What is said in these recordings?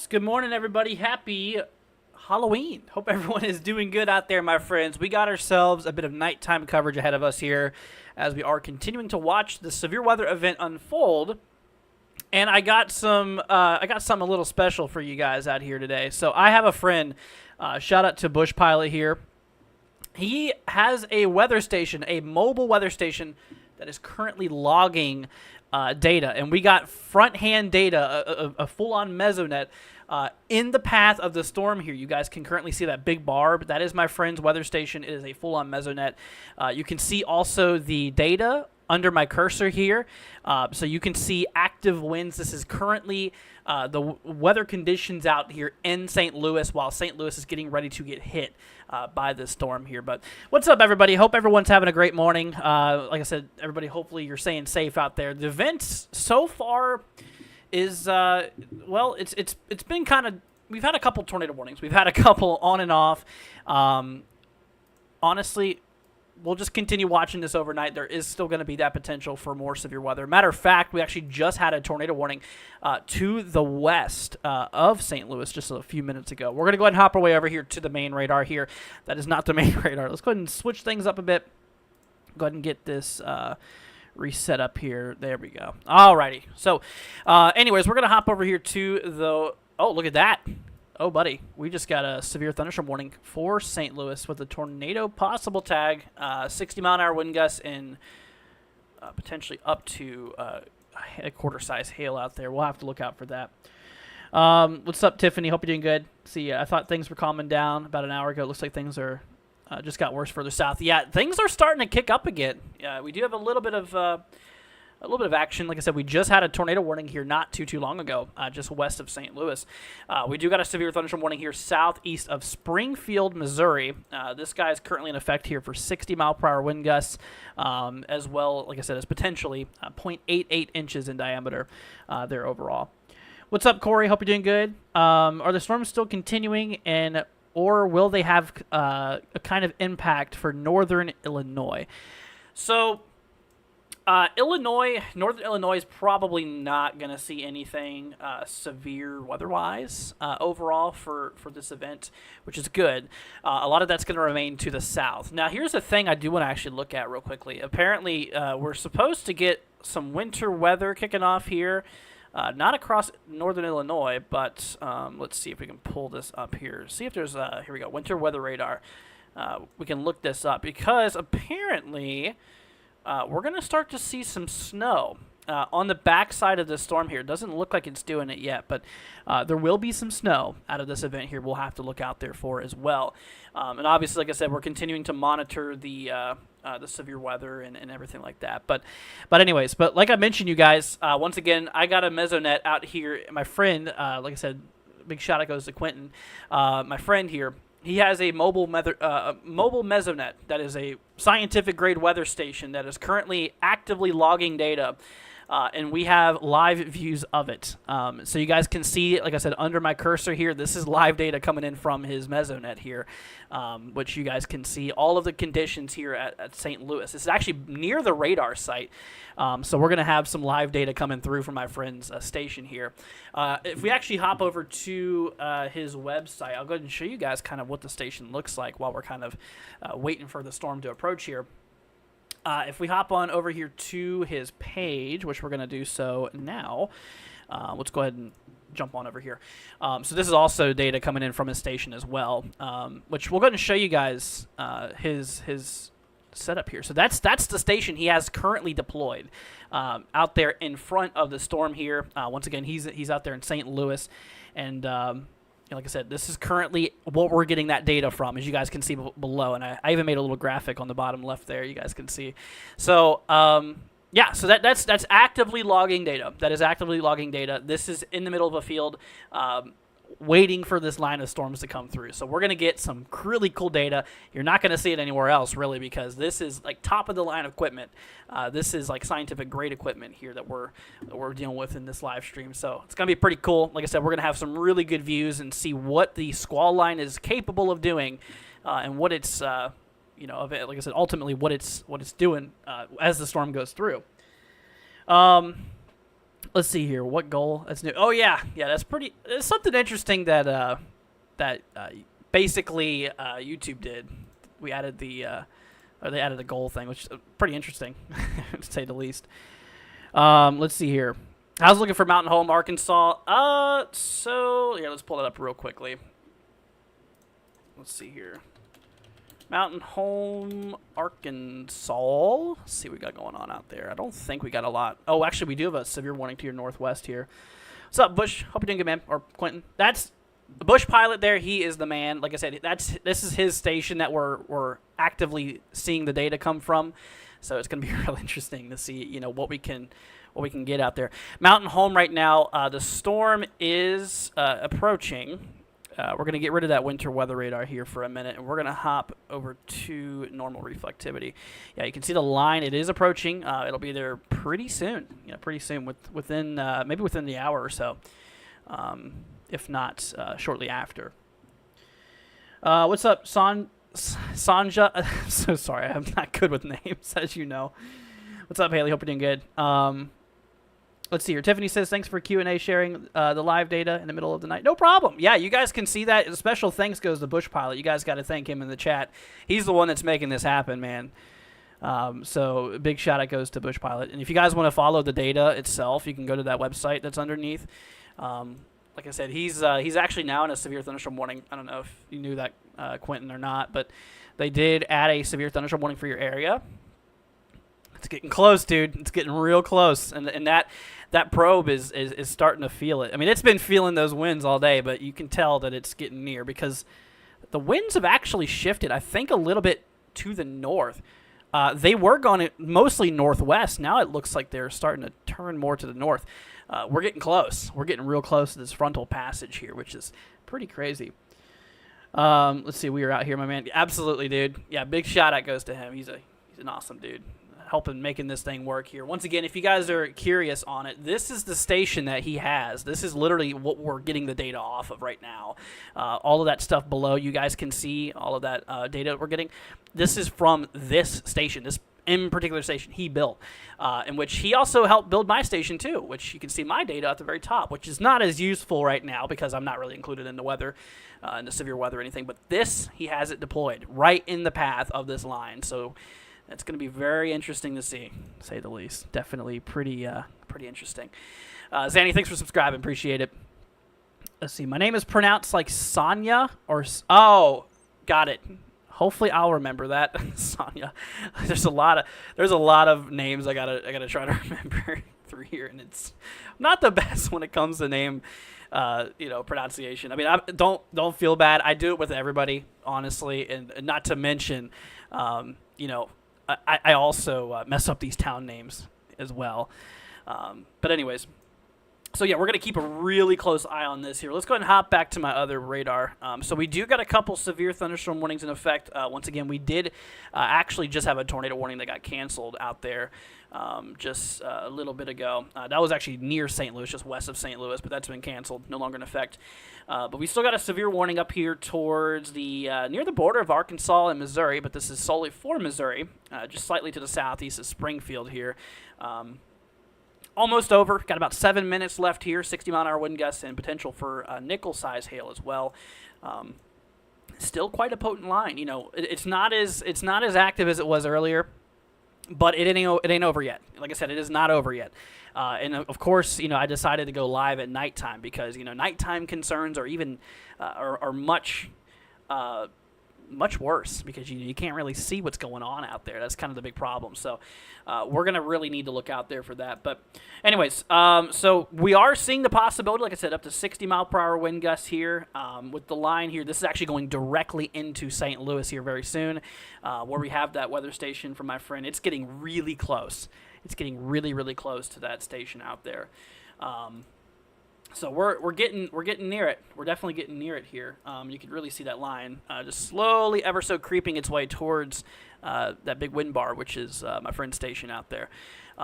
Good morning, everybody. Happy Halloween. Hope everyone is doing good out there, my friends. We got ourselves a bit of nighttime coverage ahead of us here as we are continuing to watch the severe weather event unfold. And I got something a little special for you guys out here today. So I have a friend, shout out to Bush Pilot here. He has a weather station, a mobile weather station that is currently logging data, and we got front-hand data, a full-on mesonet in the path of the storm here. You guys can currently see that big bar. That is my friend's weather station. It is a full-on mesonet. You can see also the data under my cursor here, so you can see active winds. This is currently the weather conditions out here in St. Louis while St. Louis is getting ready to get hit by this storm here. But what's up, everybody? Hope everyone's having a great morning. Like I said, everybody, hopefully you're staying safe out there. The event so far is well, it's been kind of, we've had a couple tornado warnings. We've had a couple on and off. Honestly, we'll just continue watching this overnight. There is still going to be that potential for more severe weather. Matter of fact, we actually just had a tornado warning to the west of St. Louis just a few minutes ago. We're going to go ahead and hop our way over here to the main radar here. That is not the main radar. Let's go ahead and switch things up a bit. Go ahead and get this reset up here. There we go. Alrighty. So, anyways, we're going to hop over here to the... Oh, look at that. Oh, buddy, we just got a severe thunderstorm warning for St. Louis with a tornado possible tag, 60-mile-an-hour wind gusts, and potentially up to a quarter-size hail out there. We'll have to look out for that. What's up, Tiffany? Hope you're doing good. See, I thought things were calming down about an hour ago. It looks like things are just got worse further south. Yeah, things are starting to kick up again. We do have a little bit of action. Like I said, we just had a tornado warning here not too long ago, just west of St. Louis. We do got a severe thunderstorm warning here southeast of Springfield, Missouri. This guy is currently in effect here for 60-mile-per-hour wind gusts, as well, like I said, as potentially 0.88 inches in diameter there overall. What's up, Corey? Hope you're doing good. Are the storms still continuing, or will they have a kind of impact for northern Illinois? So... northern Illinois is probably not going to see anything severe weather-wise overall for this event, which is good. A lot of that's going to remain to the south. Now, here's the thing I do want to actually look at real quickly. Apparently, we're supposed to get some winter weather kicking off here, not across northern Illinois, but let's see if we can pull this up here. See if there's here we go, winter weather radar. We can look this up because apparently... we're going to start to see some snow on the backside of the storm here. It doesn't look like it's doing it yet, but there will be some snow out of this event here we'll have to look out there for as well. And obviously, like I said, we're continuing to monitor the the severe weather and everything like that. But anyways, like I mentioned, you guys, once again, I got a mesonet out here. My friend, like I said, big shout out goes to Quentin, my friend here. He has a mobile mesonet that is a scientific grade weather station that is currently actively logging data. And we have live views of it. So you guys can see, like I said, under my cursor here, this is live data coming in from his mesonet here, which you guys can see all of the conditions here at St. Louis. This is actually near the radar site. So we're going to have some live data coming through from my friend's station here. If we actually hop over to his website, I'll go ahead and show you guys kind of what the station looks like while we're kind of waiting for the storm to approach here. If we hop on over here to his page, which we're going to do so now, let's go ahead and jump on over here. So this is also data coming in from his station as well, which we'll go ahead and show you guys his setup here. So that's the station he has currently deployed out there in front of the storm here. Once again, he's out there in St. Louis, and like I said, this is currently what we're getting that data from, as you guys can see below. And I even made a little graphic on the bottom left there, you guys can see. So, yeah, so that's actively logging data. That is actively logging data. This is in the middle of a field waiting for this line of storms to come through. So we're going to get some really cool data. You're not going to see it anywhere else, really, because this is like top-of-the-line equipment. This is like scientific grade equipment here that we're dealing with in this live stream. So it's going to be pretty cool. Like I said, we're going to have some really good views and see what the squall line is capable of doing and what it's, like I said, ultimately what it's doing as the storm goes through. Let's see here. What goal? That's new. Oh yeah, that's pretty. It's something interesting that basically YouTube did. We added they added the goal thing, which is pretty interesting, to say the least. Let's see here. I was looking for Mountain Home, Arkansas. So yeah, let's pull it up real quickly. Let's see here. Mountain Home, Arkansas. Let's see what we got going on out there. I don't think we got a lot. Oh, actually, we do have a severe warning to your northwest here. What's up, Bush? Hope you're doing good, man. Or Quentin. That's the Bush pilot there. He is the man. Like I said, this is his station that we're actively seeing the data come from. So it's going to be real interesting to see, what we can get out there. Mountain Home right now. The storm is approaching. We're going to get rid of that winter weather radar here for a minute, and we're going to hop over to normal reflectivity. Yeah, you can see the line. It is approaching. It'll be there pretty soon. Within maybe within the hour or so, if not shortly after. What's up, Sanja? I'm so sorry. I'm not good with names, as you know. What's up, Haley? Hope you're doing good. Let's see here. Tiffany says, thanks for Q&A sharing the live data in the middle of the night. No problem. Yeah, you guys can see that. A special thanks goes to Bush Pilot. You guys got to thank him in the chat. He's the one that's making this happen, man. So a big shout out goes to Bush Pilot. And if you guys want to follow the data itself, you can go to that website that's underneath. Like I said, he's actually now in a severe thunderstorm warning. I don't know if you knew that, Quentin, or not, but they did add a severe thunderstorm warning for your area. It's getting close, dude. It's getting real close, and that probe is starting to feel it. I mean, it's been feeling those winds all day, but you can tell that it's getting near because the winds have actually shifted, I think, a little bit to the north. They were going mostly northwest. Now it looks like they're starting to turn more to the north. We're getting close. We're getting real close to this frontal passage here, which is pretty crazy. Let's see. We are out here, my man. Absolutely, dude. Yeah, big shout out goes to him. He's an awesome dude. Helping making this thing work here. Once again, if you guys are curious on it, this is the station that he has. This is literally what we're getting the data off of right now. All of that stuff below, you guys can see all of that data that we're getting. This is from this station, this in particular station he built, in which he also helped build my station too, which you can see my data at the very top, which is not as useful right now because I'm not really included in the weather, in the severe weather or anything, but this, he has it deployed right in the path of this line. So it's going to be very interesting to see, to say the least. Definitely pretty interesting. Zanny, thanks for subscribing. Appreciate it. Let's see. My name is pronounced like Sonya or... Oh, got it. Hopefully I'll remember that. Sonya. There's a lot of names I gotta try to remember through here, and it's not the best when it comes to name pronunciation. I mean, don't feel bad. I do it with everybody, honestly, and not to mention I also mess up these town names as well. But anyways, so yeah, we're going to keep a really close eye on this here. Let's go ahead and hop back to my other radar. So we do got a couple severe thunderstorm warnings in effect. Once again, we did actually just have a tornado warning that got canceled out there just a little bit ago. That was actually near St. Louis, just west of St. Louis, but that's been canceled, no longer in effect. But we still got a severe warning up here towards the near the border of Arkansas and Missouri, but this is solely for Missouri, just slightly to the southeast of Springfield here. Almost over. Got about 7 minutes left here. 60-mile-an-hour wind gusts and potential for nickel-size hail as well. Still quite a potent line. You know, it's not as active as it was earlier, but it ain't over yet. Like I said, it is not over yet. And of course, you know, I decided to go live at nighttime because, you know, nighttime concerns are even are much worse because you can't really see what's going on out there. That's kind of the big problem. So we're going to really need to look out there for that. But anyways, so we are seeing the possibility, like I said, up to 60-mile-per-hour wind gusts here with the line here. This is actually going directly into St. Louis here very soon where we have that weather station from my friend. It's getting really close. It's getting really, really close to that station out there. So we're getting near it. We're definitely getting near it here. You can really see that line just slowly, ever so creeping its way towards that big wind bar, which is my friend's station out there.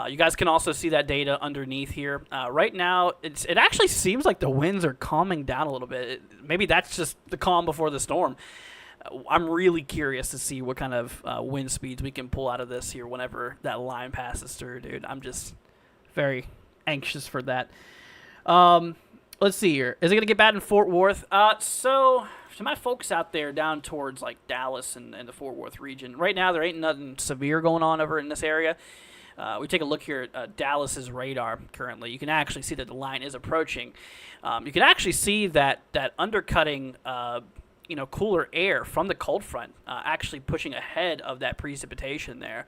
You guys can also see that data underneath here. Right now, it actually seems like the winds are calming down a little bit. Maybe that's just the calm before the storm. I'm really curious to see what kind of wind speeds we can pull out of this here whenever that line passes through, dude. I'm just very anxious for that. Let's see here. Is it going to get bad in Fort Worth? So to my folks out there down towards like Dallas and the Fort Worth region, right now there ain't nothing severe going on over in this area. We take a look here at Dallas's radar currently. You can actually see that the line is approaching. You can actually see that undercutting, cooler air from the cold front actually pushing ahead of that precipitation there.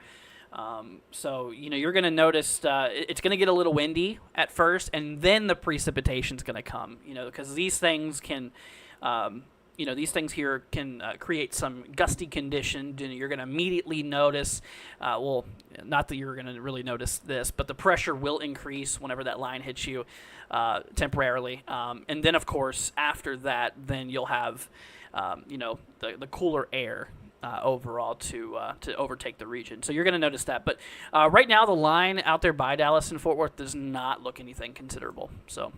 So, you're going to notice it's going to get a little windy at first, and then the precipitation's going to come, because these things can, these things here can create some gusty conditions, and you're going to immediately notice, not that you're going to really notice this, but the pressure will increase whenever that line hits you temporarily. And then, of course, after that, then you'll have, the cooler air overall to overtake the region. So you're going to notice that. But right now, the line out there by Dallas and Fort Worth does not look anything considerable. So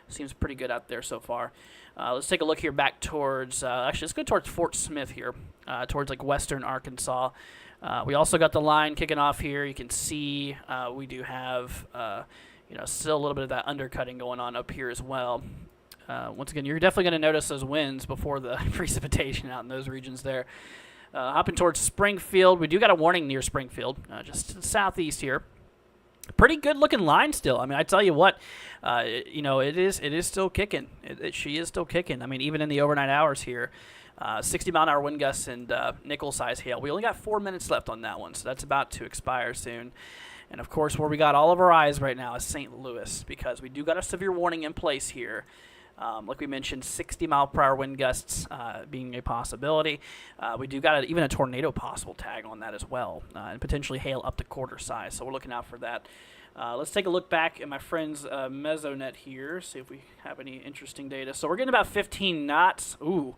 seems pretty good out there so far. Let's take a look here back towards, let's go towards Fort Smith here, towards like western Arkansas. We also got the line kicking off here. You can see we do have, still a little bit of that undercutting going on up here as well. Once again, you're definitely going to notice those winds before the precipitation out in those regions there. Hopping towards Springfield, we do got a warning near Springfield, just to the southeast here. Pretty good looking line still. I mean, I tell you what, it is still kicking. She is still kicking. I mean, even in the overnight hours here, 60-mile-an-hour wind gusts and nickel-size hail. We only got 4 minutes left on that one, so that's about to expire soon. And of course, where we got all of our eyes right now is St. Louis, because we do got a severe warning in place here. Like we mentioned, 60-mile-per-hour wind gusts being a possibility. We do got even a tornado possible tag on that as well, and potentially hail up to quarter size. So we're looking out for that. Let's take a look back at my friend's mesonet here, see if we have any interesting data. So we're getting about 15 knots. Ooh.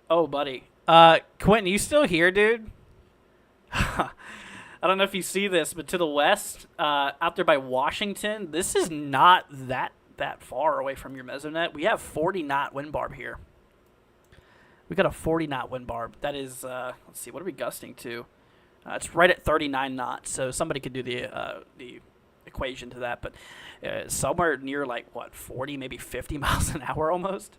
Oh, buddy. Quentin, you still here, dude? I don't know if you see this, but to the west, out there by Washington, this is not that far away from your mesonet. We have 40-knot wind barb here. We got a 40-knot wind barb. That is, let's see, what are we gusting to? It's right at 39 knots, so somebody could do the equation to that, but somewhere near, 40, maybe 50 miles an hour almost.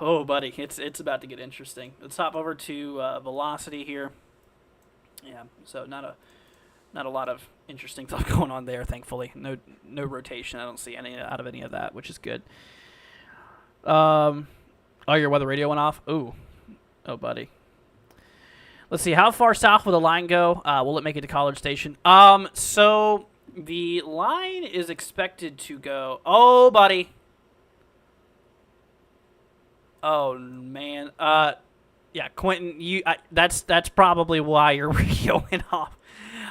Oh, buddy, it's about to get interesting. Let's hop over to velocity here. Yeah, so not a lot of interesting stuff going on there, thankfully. No rotation. I don't see any out of any of that, which is good. Your weather radio went off? Ooh. Oh, buddy. Let's see. How far south will the line go? Will it make it to College Station? So the line is expected to go... Oh, buddy. Oh, man. Yeah, Quentin, that's probably why you're going off.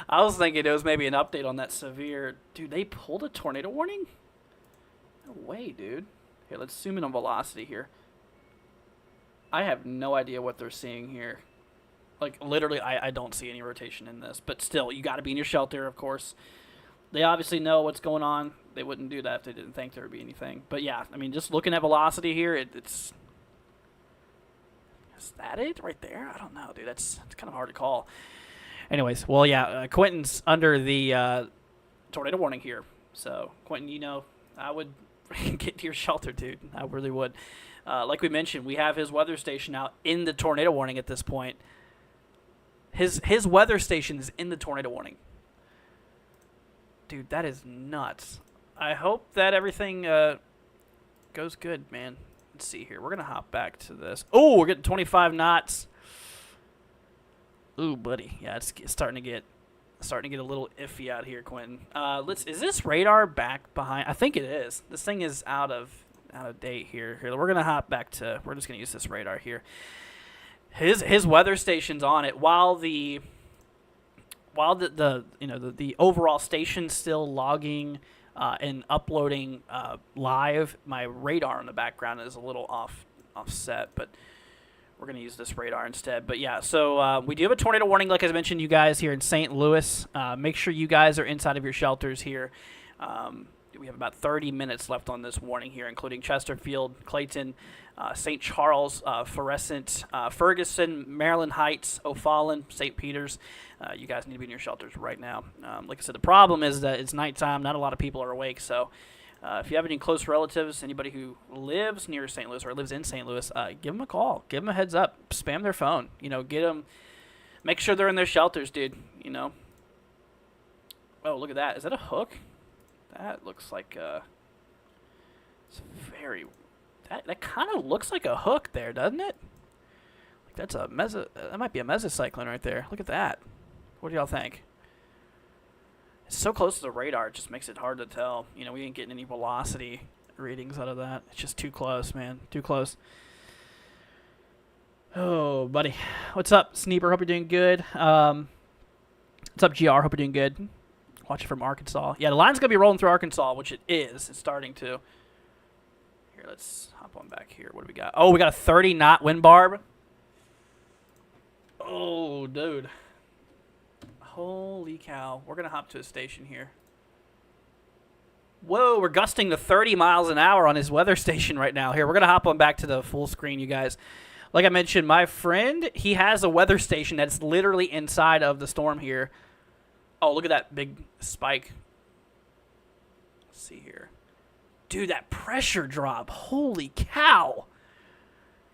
I was thinking it was maybe an update on that severe. Dude, they pulled a tornado warning? No way, dude. Here, let's zoom in on velocity here. I have no idea what they're seeing here. Like, literally, I don't see any rotation in this. But still, you got to be in your shelter, of course. They obviously know what's going on. They wouldn't do that if they didn't think there would be anything. But yeah, I mean, just looking at velocity here, it's... Is that it right there? I don't know, dude. It's kind of hard to call. Anyways, well, yeah, Quentin's under the tornado warning here. So, Quentin, I would get to your shelter, dude. I really would. Like we mentioned, we have his weather station out in the tornado warning at this point. His weather station is in the tornado warning. Dude, that is nuts. I hope that everything goes good, man. Let's see here. We're going to hop back to this. Oh, we're getting 25 knots. Ooh, buddy. Yeah, it's starting to get a little iffy out here, Quentin. Is this radar back behind? I think it is. This thing is out of date here. Here, we're going to hop back to, we're just going to use this radar here. His weather station's on it while the overall station's still logging and uploading live. My radar in the background is a little offset, but we're going to use this radar instead. But yeah, so we do have a tornado warning, like I mentioned, you guys, here in St. Louis. Make sure you guys are inside of your shelters here. We have about 30 minutes left on this warning here, including Chesterfield, Clayton, St. Charles, Florissant, Ferguson, Maryland Heights, O'Fallon, St. Peters. You guys need to be in your shelters right now. Like I said, the problem is that it's nighttime. Not a lot of people are awake. So if you have any close relatives, anybody who lives near St. Louis or lives in St. Louis, give them a call. Give them a heads up. Spam their phone. Get them. Make sure they're in their shelters, dude. Oh, look at that. Is that a hook? That looks like it's very. That kind of looks like a hook there, doesn't it? Like that's a that might be a mesocyclone right there. Look at that. What do y'all think? It's so close to the radar, it just makes it hard to tell. We ain't getting any velocity readings out of that. It's just too close, man. Too close. Oh, buddy. What's up, Sneeper? Hope you're doing good. What's up, GR? Hope you're doing good. Watch it from Arkansas. Yeah, the line's going to be rolling through Arkansas, which it is. It's starting to. Here, let's hop on back here. What do we got? Oh, we got a 30-knot wind barb. Oh, dude. Holy cow. We're going to hop to a station here. Whoa, we're gusting to 30 miles an hour on his weather station right now. Here, we're going to hop on back to the full screen, you guys. Like I mentioned, my friend, he has a weather station that's literally inside of the storm here. Oh, look at that big spike. Let's see here. Dude, that pressure drop. Holy cow.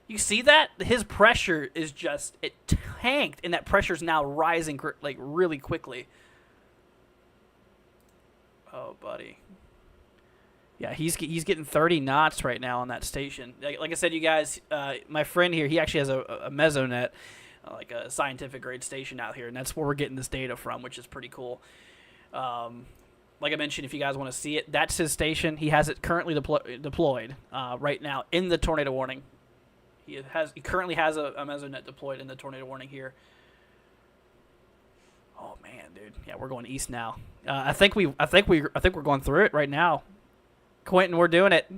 You see that? His pressure is just, it tanked, and that pressure's now rising like really quickly. Oh, buddy. Yeah, he's getting 30 knots right now on that station. Like I said, you guys, my friend here, he actually has a mesonet, like a scientific grade station out here, and that's where we're getting this data from, which is pretty cool. Like I mentioned, if you guys want to see it, that's his station. He has it currently deployed right now in the tornado warning. He currently has a mesonet deployed in the tornado warning here. Oh man, dude, yeah, we're going east now. I think we're going through it right now. Quentin, we're doing it.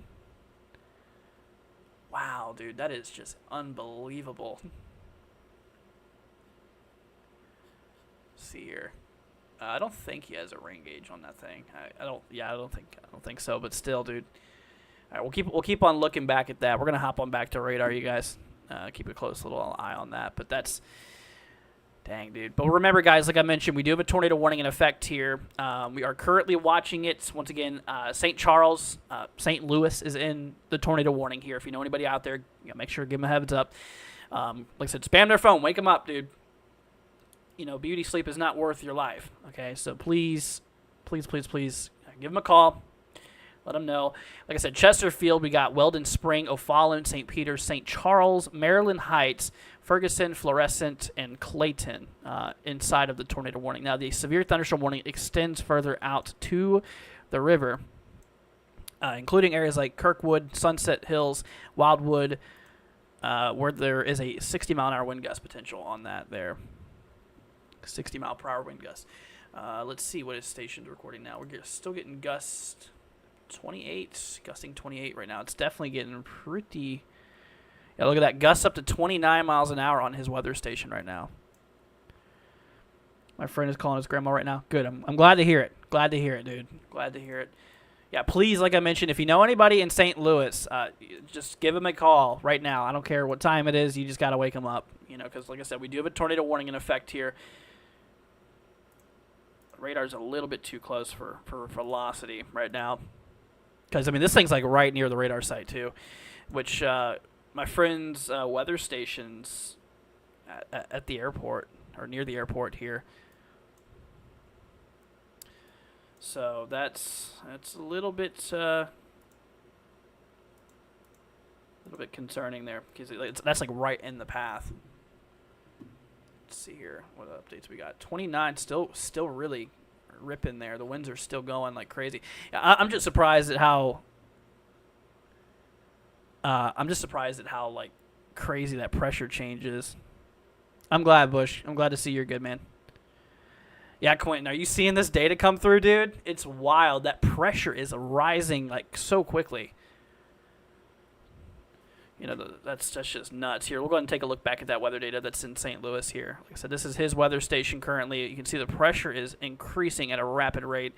Wow, dude, that is just unbelievable. See here. I don't think he has a rain gauge on that thing. I don't think so. But still, dude. All right, we'll keep on looking back at that. We're gonna hop on back to radar, you guys. Keep a close little eye on that. But that's dang, dude. But remember, guys, like I mentioned, we do have a tornado warning in effect here. We are currently watching it. Once again, St. Charles, St. Louis is in the tornado warning here. If you know anybody out there, make sure to give them a heads up. Like I said, spam their phone. Wake them up, dude. Beauty sleep is not worth your life. Okay, so please give them a call. Let them know. Like I said, Chesterfield, we got Weldon Spring, O'Fallon, St. Peters, St. Charles, Maryland Heights, Ferguson, Florissant, and Clayton inside of the tornado warning. Now, the severe thunderstorm warning extends further out to the river, including areas like Kirkwood, Sunset Hills, Wildwood, where there is a 60-mile-an-hour wind gust potential on that there. 60-mile-per-hour wind gust. Let's see what his station's recording now. We're still getting gust 28, gusting 28 right now. It's definitely getting pretty... Yeah, look at that. Gusts up to 29 miles an hour on his weather station right now. My friend is calling his grandma right now. Good. I'm glad to hear it. Glad to hear it, dude. Glad to hear it. Yeah, please, like I mentioned, if you know anybody in St. Louis, just give them a call right now. I don't care what time it is. You just got to wake them up, because, like I said, we do have a tornado warning in effect here. The radar's a little bit too close for velocity right now. Because, this thing's, like, right near the radar site, too, which my friend's weather station's at the airport, or near the airport here. So that's a little bit concerning there, because that's like right in the path. Let's see here what updates we got. 29 still really ripping there. The winds are still going like crazy. I'm just surprised at how like crazy that pressure change is. I'm glad, Bush. I'm glad to see you're good, man. Yeah, Quentin, are you seeing this data come through, dude? It's wild. That pressure is rising like so quickly. That's just nuts. Here, we'll go ahead and take a look back at that weather data that's in St. Louis here. Like I said, this is his weather station currently. You can see the pressure is increasing at a rapid rate.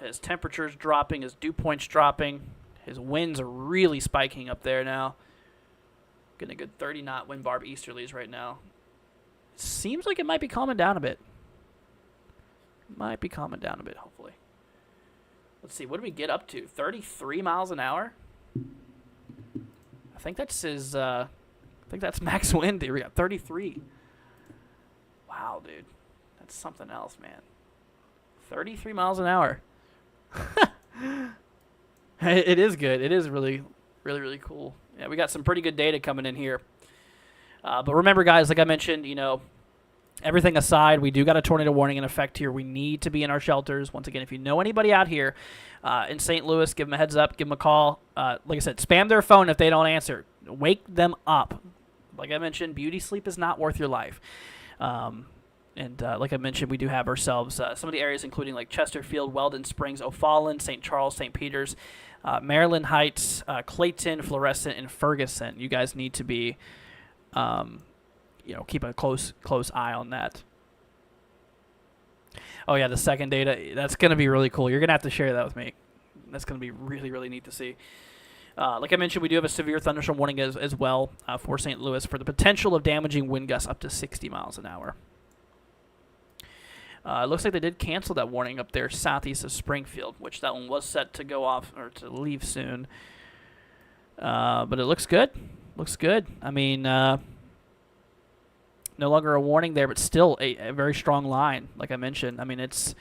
His temperature's dropping, his dew point's dropping. His winds are really spiking up there now. Getting a good 30-knot wind barb easterlies right now. Seems like it might be calming down a bit. Hopefully. Let's see. What do we get up to? 33 miles an hour? I think that's his... I think that's max wind. We got 33. Wow, dude. That's something else, man. 33 miles an hour. It is good. It is really, really, really cool. Yeah, we got some pretty good data coming in here. But remember, guys, like I mentioned, everything aside, we do got a tornado warning in effect here. We need to be in our shelters. Once again, if you know anybody out here in St. Louis, give them a heads up, give them a call. Like I said, spam their phone if they don't answer. Wake them up. Like I mentioned, beauty sleep is not worth your life. And like I mentioned, we do have ourselves some of the areas including like Chesterfield, Weldon Springs, O'Fallon, St. Charles, St. Peters, Maryland Heights, Clayton, Florissant, and Ferguson. You guys need to be... keep a close eye on that. Oh yeah, the second data, that's going to be really cool. You're going to have to share that with me. That's going to be really, really neat to see. Like I mentioned, we do have a severe thunderstorm warning as well for St. Louis for the potential of damaging wind gusts up to 60 miles an hour. It looks like they did cancel that warning up there southeast of Springfield, which that one was set to go off or to leave soon. But it looks good. Looks good. No longer a warning there, but still a very strong line, like I mentioned. It's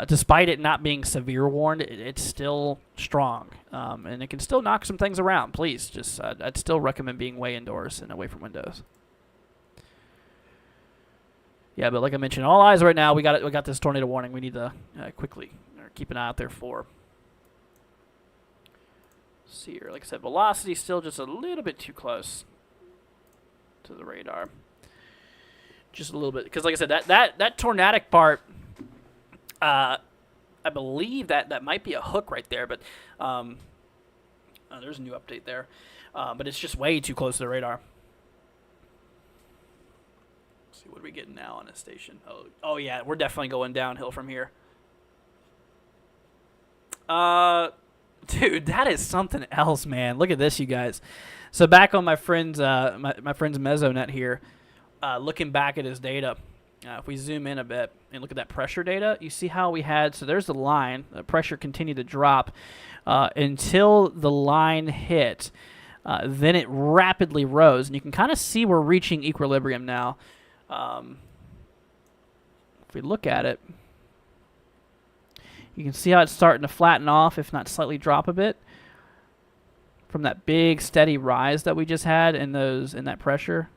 despite it not being severe warned, it's still strong, and it can still knock some things around. Please, just I'd still recommend being way indoors and away from windows. Yeah, but like I mentioned, all eyes right now. We got this tornado warning. We need to quickly keep an eye out there for. See here, like I said, velocity still just a little bit too close to the radar. Just a little bit, because like I said, that tornadic part, I believe that might be a hook right there, but there's a new update there, but it's just way too close to the radar. Let's see, what are we getting now on this station? Oh yeah, we're definitely going downhill from here. Dude, that is something else, man. Look at this, you guys. So back on my friend's my friend's Mesonet here, looking back at his data, if we zoom in a bit and look at that pressure data, you see how we had, so there's the line, the pressure continued to drop until the line hit. Then it rapidly rose, and you can kind of see we're reaching equilibrium now. If we look at it, you can see how it's starting to flatten off, if not slightly drop a bit, from that big steady rise that we just had in that pressure.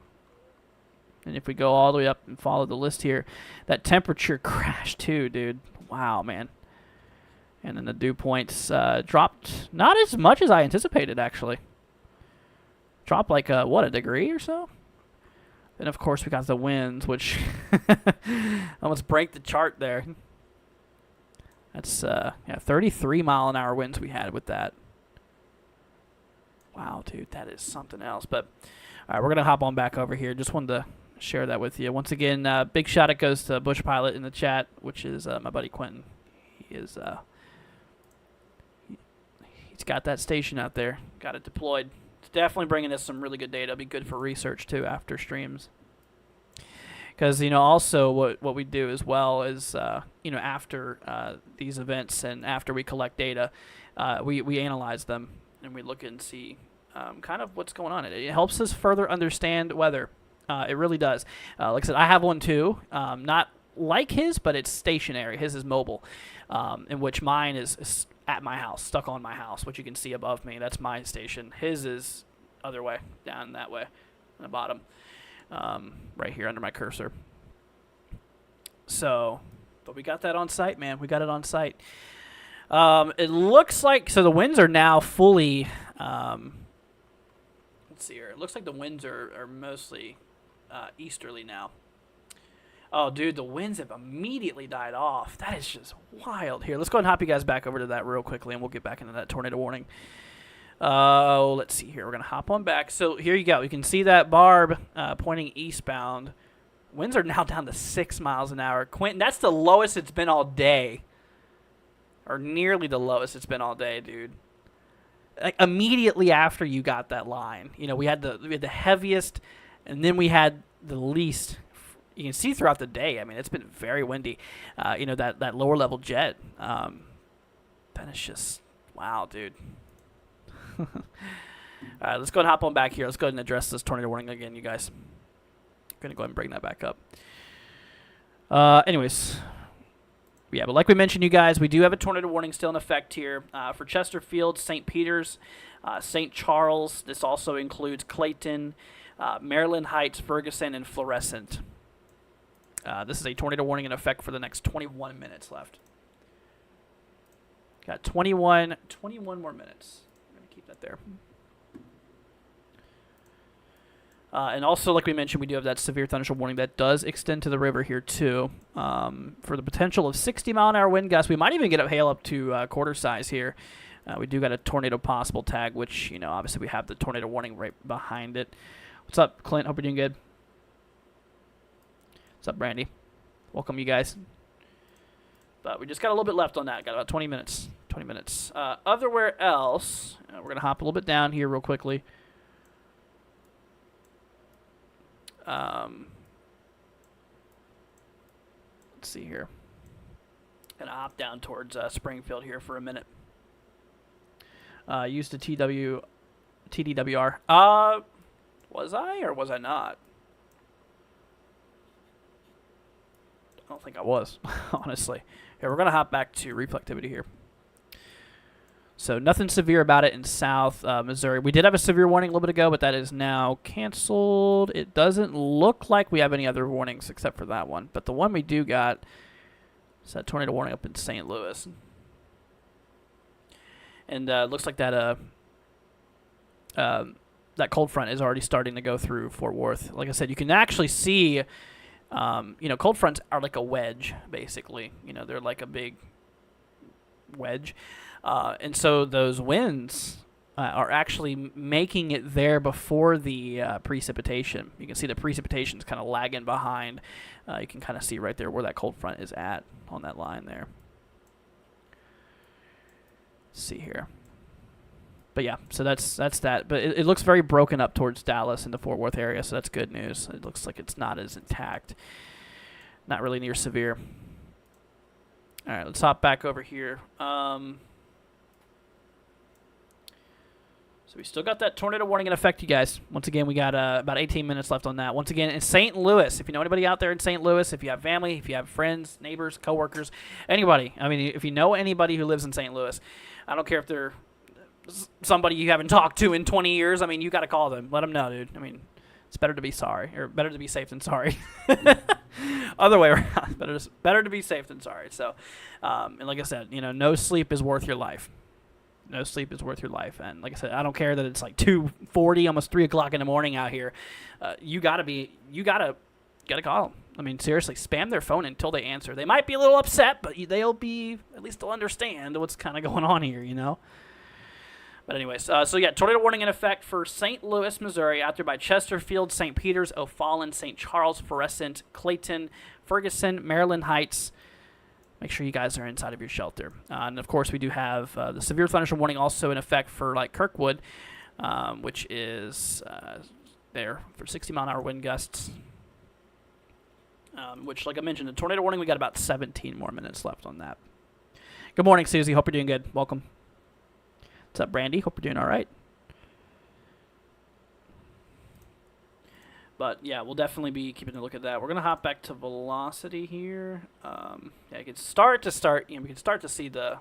And if we go all the way up and follow the list here, that temperature crashed too, dude. Wow, man. And then the dew points dropped not as much as I anticipated, actually. Drop like a degree or so. And of course we got the winds, which almost break the chart there. That's 33 mile an hour winds we had with that. Wow, dude, that is something else. But all right, we're gonna hop on back over here. Just wanted to share that with you once again. Big shout out goes to Bush Pilot in the chat, which is my buddy Quentin. He's got that station out there, got it deployed. It's definitely bringing us some really good data. It'll be good for research too after streams. Because also what we do as well is after these events and after we collect data, we analyze them and we look and see kind of what's going on. It helps us further understand weather. It really does. Like I said, I have one too. Not like his, but it's stationary. His is mobile, in which mine is at my house, stuck on my house, which you can see above me. That's my station. His is other way, down that way, on the bottom, right here under my cursor. So, but we got that on site, man. We got it on site. It looks like, so the winds are now fully, let's see here. It looks like the winds are mostly easterly now. Oh, dude, the winds have immediately died off. That is just wild. Here, let's go ahead and hop you guys back over to that real quickly, and we'll get back into that tornado warning. Let's see here. We're going to hop on back. So here you go. You can see that barb pointing eastbound. Winds are now down to 6 miles an hour. Quentin, that's the lowest it's been all day. Or nearly the lowest it's been all day, dude. Like immediately after you got that line. We had the heaviest, and then we had the least. You can see throughout the day. I mean, it's been very windy. That lower level jet. That is just wow, dude. All right, let's go and hop on back here. Let's go ahead and address this tornado warning again, you guys. I'm gonna go ahead and bring that back up. Anyways, yeah, but like we mentioned, you guys, we do have a tornado warning still in effect here for Chesterfield, St. Peters, St. Charles. This also includes Clayton, Maryland Heights, Ferguson, and Florissant. This is a tornado warning in effect for the next 21 minutes left. Got 21 more minutes. I'm going to keep that there. And also, like we mentioned, we do have that severe thunderstorm warning that does extend to the river here, too. For the potential of 60-mile-an-hour wind gusts. We might even get hail up to quarter size here. We do got a tornado possible tag, which, obviously we have the tornado warning right behind it. What's up, Clint? Hope you're doing good. What's up, Brandy? Welcome, you guys. But we just got a little bit left on that. Got about 20 minutes. 20 minutes. Otherwhere else, we're going to hop a little bit down here real quickly. Let's see here. Going to hop down towards Springfield here for a minute. Used the TDWR. Was I or was I not? I don't think I was, honestly. Here, we're going to hop back to reflectivity here. So nothing severe about it in South Missouri. We did have a severe warning a little bit ago, but that is now canceled. It doesn't look like we have any other warnings except for that one. But the one we do got is that tornado warning up in St. Louis. And it looks like that that cold front is already starting to go through Fort Worth. Like I said, you can actually see... cold fronts are like a wedge, basically. They're like a big wedge. And so those winds are actually making it there before the precipitation. You can see the precipitation is kind of lagging behind. You can kind of see right there where that cold front is at on that line there. Let's see here. But yeah, so that's that. But it looks very broken up towards Dallas and the Fort Worth area, so that's good news. It looks like it's not as intact. Not really near severe. All right, let's hop back over here. So we still got that tornado warning in effect, you guys. Once again, we got about 18 minutes left on that. Once again, in St. Louis, if you know anybody out there in St. Louis, if you have family, if you have friends, neighbors, coworkers, anybody. I mean, if you know anybody who lives in St. Louis, I don't care if they're somebody you haven't talked to in 20 years. I mean, you got to call them. Let them know, dude. I mean, it's better to be sorry, or better to be safe than sorry. Other way around. Better to be safe than sorry. So, and like I said, no sleep is worth your life. no sleep is worth your life. And like I said, I don't care that it's like 2:40, almost 3 o'clock in the morning out here. You gotta call them. I mean, seriously, spam their phone until they answer. They might be a little upset, but at least they'll understand what's kind of going on here, you know. But anyways, so yeah, tornado warning in effect for St. Louis, Missouri, out there by Chesterfield, St. Peters, O'Fallon, St. Charles, Florissant, Clayton, Ferguson, Maryland Heights. Make sure you guys are inside of your shelter. And of course, we do have the severe thunderstorm warning also in effect for like Kirkwood, which is there for 60-mile-an-hour wind gusts. Which, like I mentioned, the tornado warning, we got about 17 more minutes left on that. Good morning, Susie. Hope you're doing good. Welcome. What's up, Brandy? Hope you're doing all right. But, yeah, we'll definitely be keeping a look at that. We're going to hop back to velocity here. Yeah, you can start to see the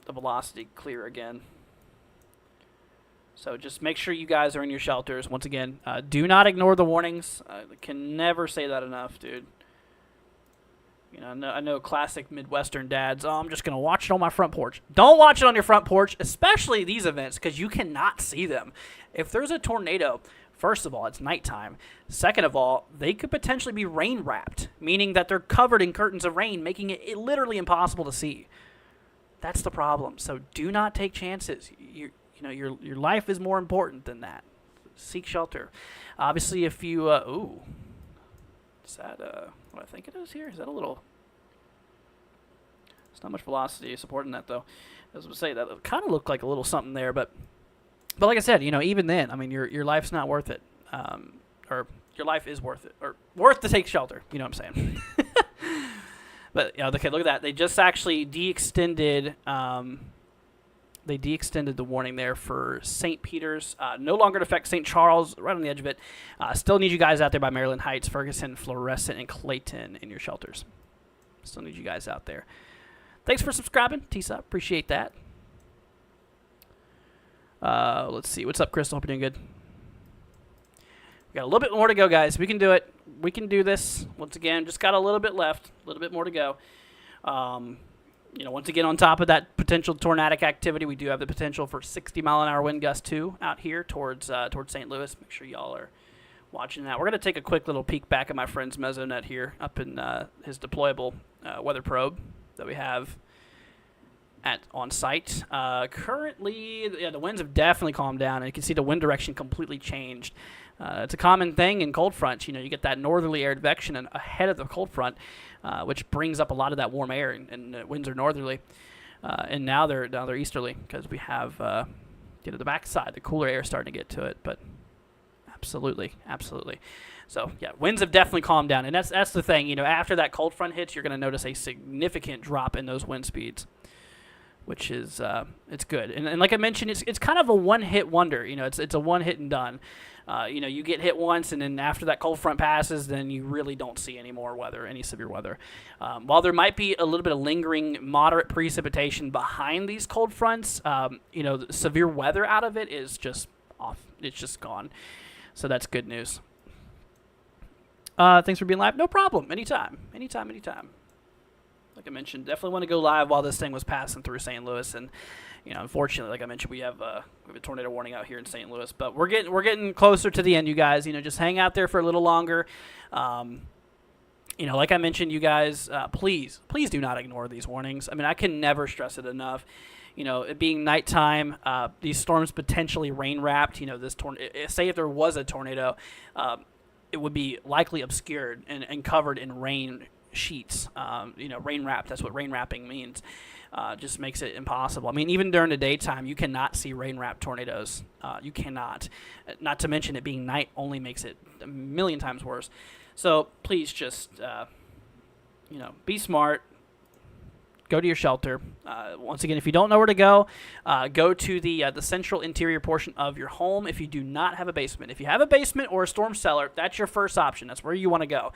velocity clear again. So just make sure you guys are in your shelters. Once again, do not ignore the warnings. I can never say that enough, dude. You know, I know classic Midwestern dads, oh, I'm just going to watch it on my front porch. Don't watch it on your front porch, especially these events, because you cannot see them. If there's a tornado, first of all, it's nighttime. Second of all, they could potentially be rain-wrapped, meaning that they're covered in curtains of rain, making it literally impossible to see. That's the problem. So do not take chances. You know, your life is more important than that. Seek shelter. Obviously, if you, is that what I think it is here? Is that a little? It's not much velocity supporting that though. I was going to say that kind of looked like a little something there, but like I said, you know, even then, I mean, your life's not worth it, or your life is worth it, or worth to take shelter. You know what I'm saying? But yeah, okay, look at that. They just actually de-extended. They de-extended the warning there for St. Peters. No longer to affect St. Charles, right on the edge of it. Still need you guys out there by Maryland Heights, Ferguson, Florissant, and Clayton in your shelters. Still need you guys out there. Thanks for subscribing, T-Sup. Appreciate that. Let's see. What's up, Crystal? Hope you're doing good. We got a little bit more to go, guys. We can do it. We can do this. Once again, just got a little bit left. A little bit more to go. You know, once again, on top of that potential tornadic activity, we do have the potential for 60-mile-an-hour wind gust too out here towards St. Louis. Make sure y'all are watching that. We're going to take a quick little peek back at my friend's mesonet here up in his deployable weather probe that we have on site. Currently, yeah, the winds have definitely calmed down, and you can see the wind direction completely changed. It's a common thing in cold fronts. You know, you get that northerly air advection ahead of the cold front, which brings up a lot of that warm air, and winds are northerly. And now they're easterly because we have the backside, the cooler air starting to get to it. But absolutely. So yeah, winds have definitely calmed down, and that's the thing. You know, after that cold front hits, you're going to notice a significant drop in those wind speeds, which is it's good. And like I mentioned, it's kind of a one-hit wonder. You know, it's a one-hit and done. You know, you get hit once, and then after that cold front passes, then you really don't see any more weather, any severe weather. While there might be a little bit of lingering moderate precipitation behind these cold fronts, you know, the severe weather out of it is just off. It's just gone. So that's good news. Thanks for being live. No problem. Anytime. Like I mentioned, definitely want to go live while this thing was passing through St. Louis, and you know, unfortunately, like I mentioned, we have a tornado warning out here in St. Louis, but we're getting closer to the end, you guys. You know, just hang out there for a little longer. You know, like I mentioned, you guys, please do not ignore these warnings. I mean, I can never stress it enough. You know, it being nighttime, these storms potentially rain wrapped. You know, say if there was a tornado, it would be likely obscured and covered in rain sheets. You know, rain wrapped. That's what rain wrapping means. Just makes it impossible. I mean, even during the daytime, you cannot see rain-wrapped tornadoes. You cannot. Not to mention it being night only makes it a million times worse. So please just, you know, be smart. Go to your shelter. Once again, if you don't know where to go to the central interior portion of your home. If you do not have a basement, if you have a basement or a storm cellar, that's your first option. That's where you want to go.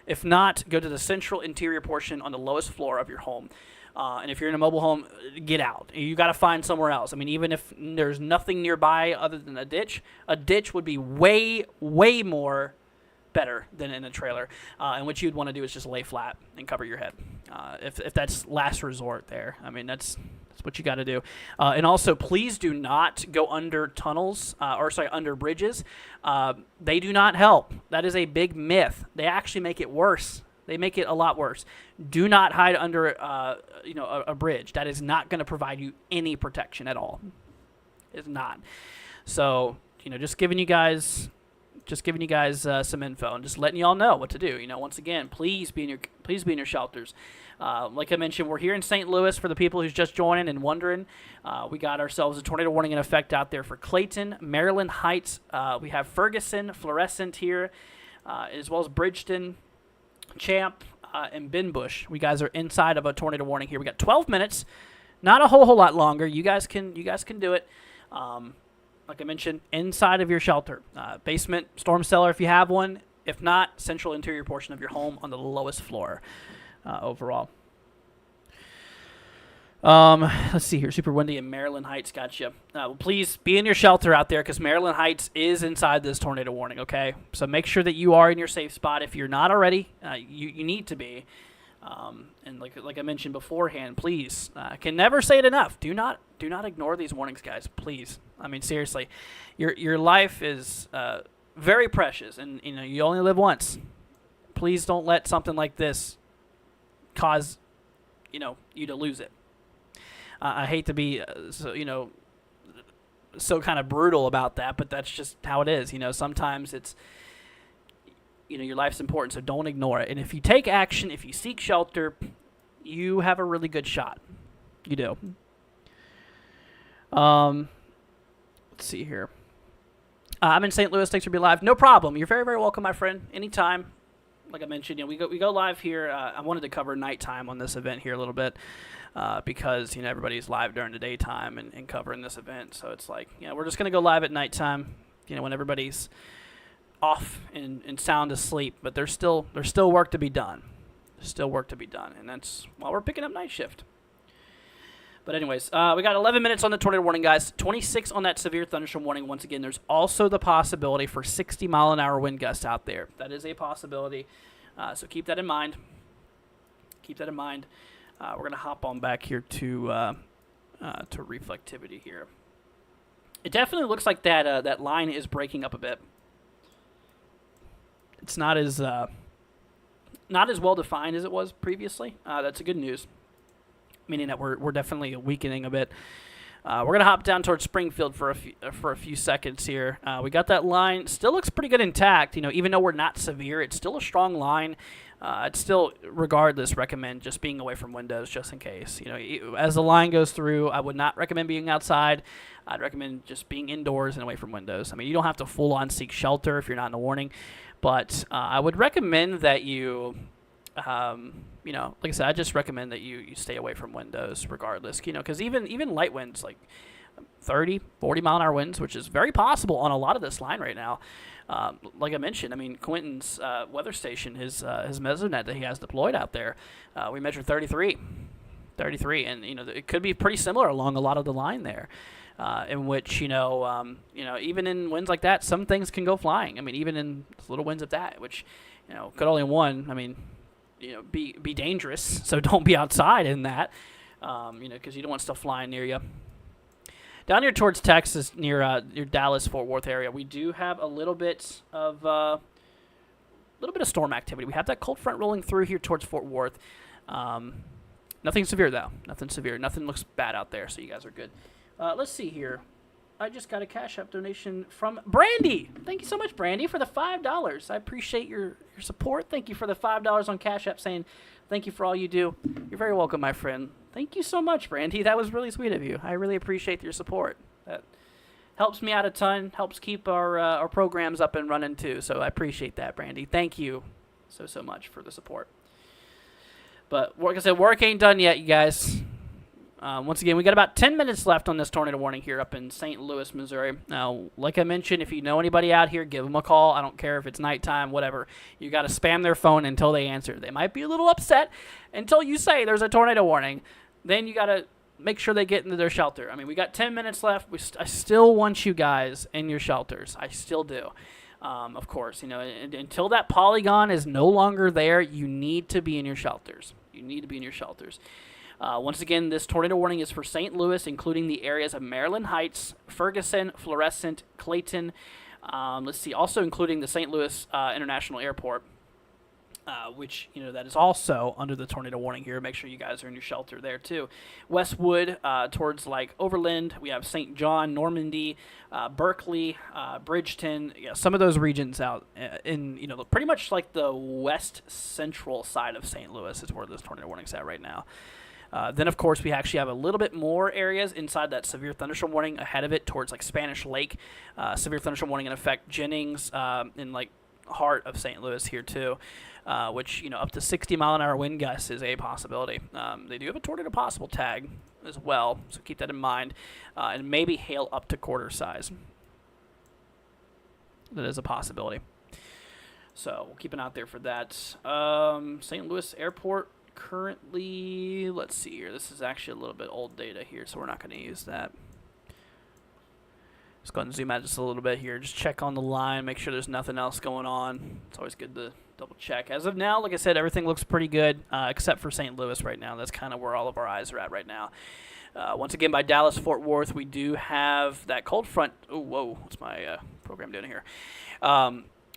If not, go to the central interior portion on the lowest floor of your home. And if you're in a mobile home, get out. You got to find somewhere else. I mean, even if there's nothing nearby other than a ditch would be way, way more better than in a trailer. And what you'd want to do is just lay flat and cover your head. If that's last resort there. I mean, that's That's what you got to do. And also, please do not go under tunnels, under bridges. They do not help. That is a big myth. They actually make it worse. They make it a lot worse. Do not hide under, a bridge. That is not going to provide you any protection at all. It's not. So, just giving you guys some info and just letting y'all know what to do. Once again, please be in your shelters. Like I mentioned, we're here in St. Louis for the people who's just joining and wondering. We got ourselves a tornado warning in effect out there for Clayton, Maryland Heights. We have Ferguson, Florissant here, as well as Bridgeton, Champ, and Benbush. We guys are inside of a tornado warning here. We got 12 minutes, not a whole lot longer. You guys can do it. Like I mentioned, inside of your shelter, basement, storm cellar if you have one. If not, central interior portion of your home on the lowest floor overall. Let's see here. Super windy in Maryland Heights. Gotcha. Please be in your shelter out there because Maryland Heights is inside this tornado warning, okay? So make sure that you are in your safe spot. If you're not already, you need to be. And like I mentioned beforehand, please, I can never say it enough. Do not ignore these warnings, guys. Please. I mean, seriously, your life is very precious, and you only live once. Please don't let something like this cause you to lose it. I hate to be so kind of brutal about that, but that's just how it is. Sometimes it's your life's important, so don't ignore it. And if you take action, if you seek shelter, you have a really good shot. You do. Let's see here. I'm in St. Louis. Thanks for being live. No problem. You're very, very welcome, my friend. Anytime. Like I mentioned, we go live here. I wanted to cover nighttime on this event here a little bit because everybody's live during the daytime and covering this event. So it's like we're just gonna go live at nighttime. When everybody's off and sound asleep. But there's still work to be done. There's still work to be done, and that's while we're picking up night shift. But anyways, we got 11 minutes on the tornado warning, guys. 26 on that severe thunderstorm warning. Once again, there's also the possibility for 60-mile-an-hour wind gusts out there. That is a possibility. So keep that in mind. Keep that in mind. We're going to hop on back here to reflectivity here. It definitely looks like that line is breaking up a bit. It's not as well defined as it was previously. That's a good news. Meaning that we're definitely weakening a bit. We're gonna hop down towards Springfield for a few seconds here. We got that line. Still looks pretty good intact. Even though we're not severe, it's still a strong line. I'd still, regardless, recommend just being away from windows just in case. As the line goes through, I would not recommend being outside. I'd recommend just being indoors and away from windows. I mean, you don't have to full on seek shelter if you're not in a warning, but I would recommend that you. Like I said, I just recommend that you stay away from windows regardless, because even light winds, like 30, 40-mile-an-hour winds, which is very possible on a lot of this line right now. Like I mentioned, Quentin's weather station, his mesonet that he has deployed out there, we measured 33, and, it could be pretty similar along a lot of the line there, in which, even in winds like that, some things can go flying. Even in little winds of that, which, could only be dangerous, so don't be outside in that, because you don't want stuff flying near you. Down here towards Texas, near your Dallas-Fort Worth area, we do have a little bit of storm activity. We have that cold front rolling through here towards Fort Worth. Nothing severe, though. Nothing severe. Nothing looks bad out there, so you guys are good. Let's see here. I just got a Cashapp donation from Brandy. Thank you so much, Brandy, for the $5. I appreciate your support. Thank you for the $5 on Cashapp, saying thank you for all you do. You're very welcome, my friend. Thank you so much, Brandy. That was really sweet of you. I really appreciate your support. That helps me out a ton, helps keep our programs up and running, too. So I appreciate that, Brandy. Thank you so much for the support. But like I said, work ain't done yet, you guys. Once again, we got about 10 minutes left on this tornado warning here up in St. Louis, Missouri. Now, like I mentioned, if you know anybody out here, give them a call. I don't care if it's nighttime, whatever. You got to spam their phone until they answer. They might be a little upset until you say there's a tornado warning. Then you got to make sure they get into their shelter. We got 10 minutes left. I still want you guys in your shelters. I still do. Of course, until that polygon is no longer there, you need to be in your shelters. You need to be in your shelters. Once again, this tornado warning is for St. Louis, including the areas of Maryland Heights, Ferguson, Florissant, Clayton. Let's see, also including the St. Louis International Airport. Which, that is also under the tornado warning here. Make sure you guys are in your shelter there, too. Westwood, towards, like, Overland. We have St. John, Normandy, Berkeley, Bridgeton. Yeah, some of those regions out in, pretty much like the west central side of St. Louis is where this tornado warning's at right now. Then, of course, we actually have a little bit more areas inside that severe thunderstorm warning ahead of it towards, like, Spanish Lake. Severe thunderstorm warning in effect. Jennings, in, like, heart of St. Louis here, too. Which, up to 60-mile-an-hour wind gusts is a possibility. They do have a tornado possible tag as well, so keep that in mind. And maybe hail up to quarter size. That is a possibility. So we'll keep an eye out there for that. St. Louis Airport currently, let's see here. This is actually a little bit old data here, so we're not going to use that. Let's go ahead and zoom out just a little bit here. Just check on the line, make sure there's nothing else going on. It's always good to double check. As of now, like I said, everything looks pretty good, except for St. Louis right now. That's kind of where all of our eyes are at right now. Once again, by Dallas-Fort Worth, we do have that cold front. Oh, whoa, what's my program doing here?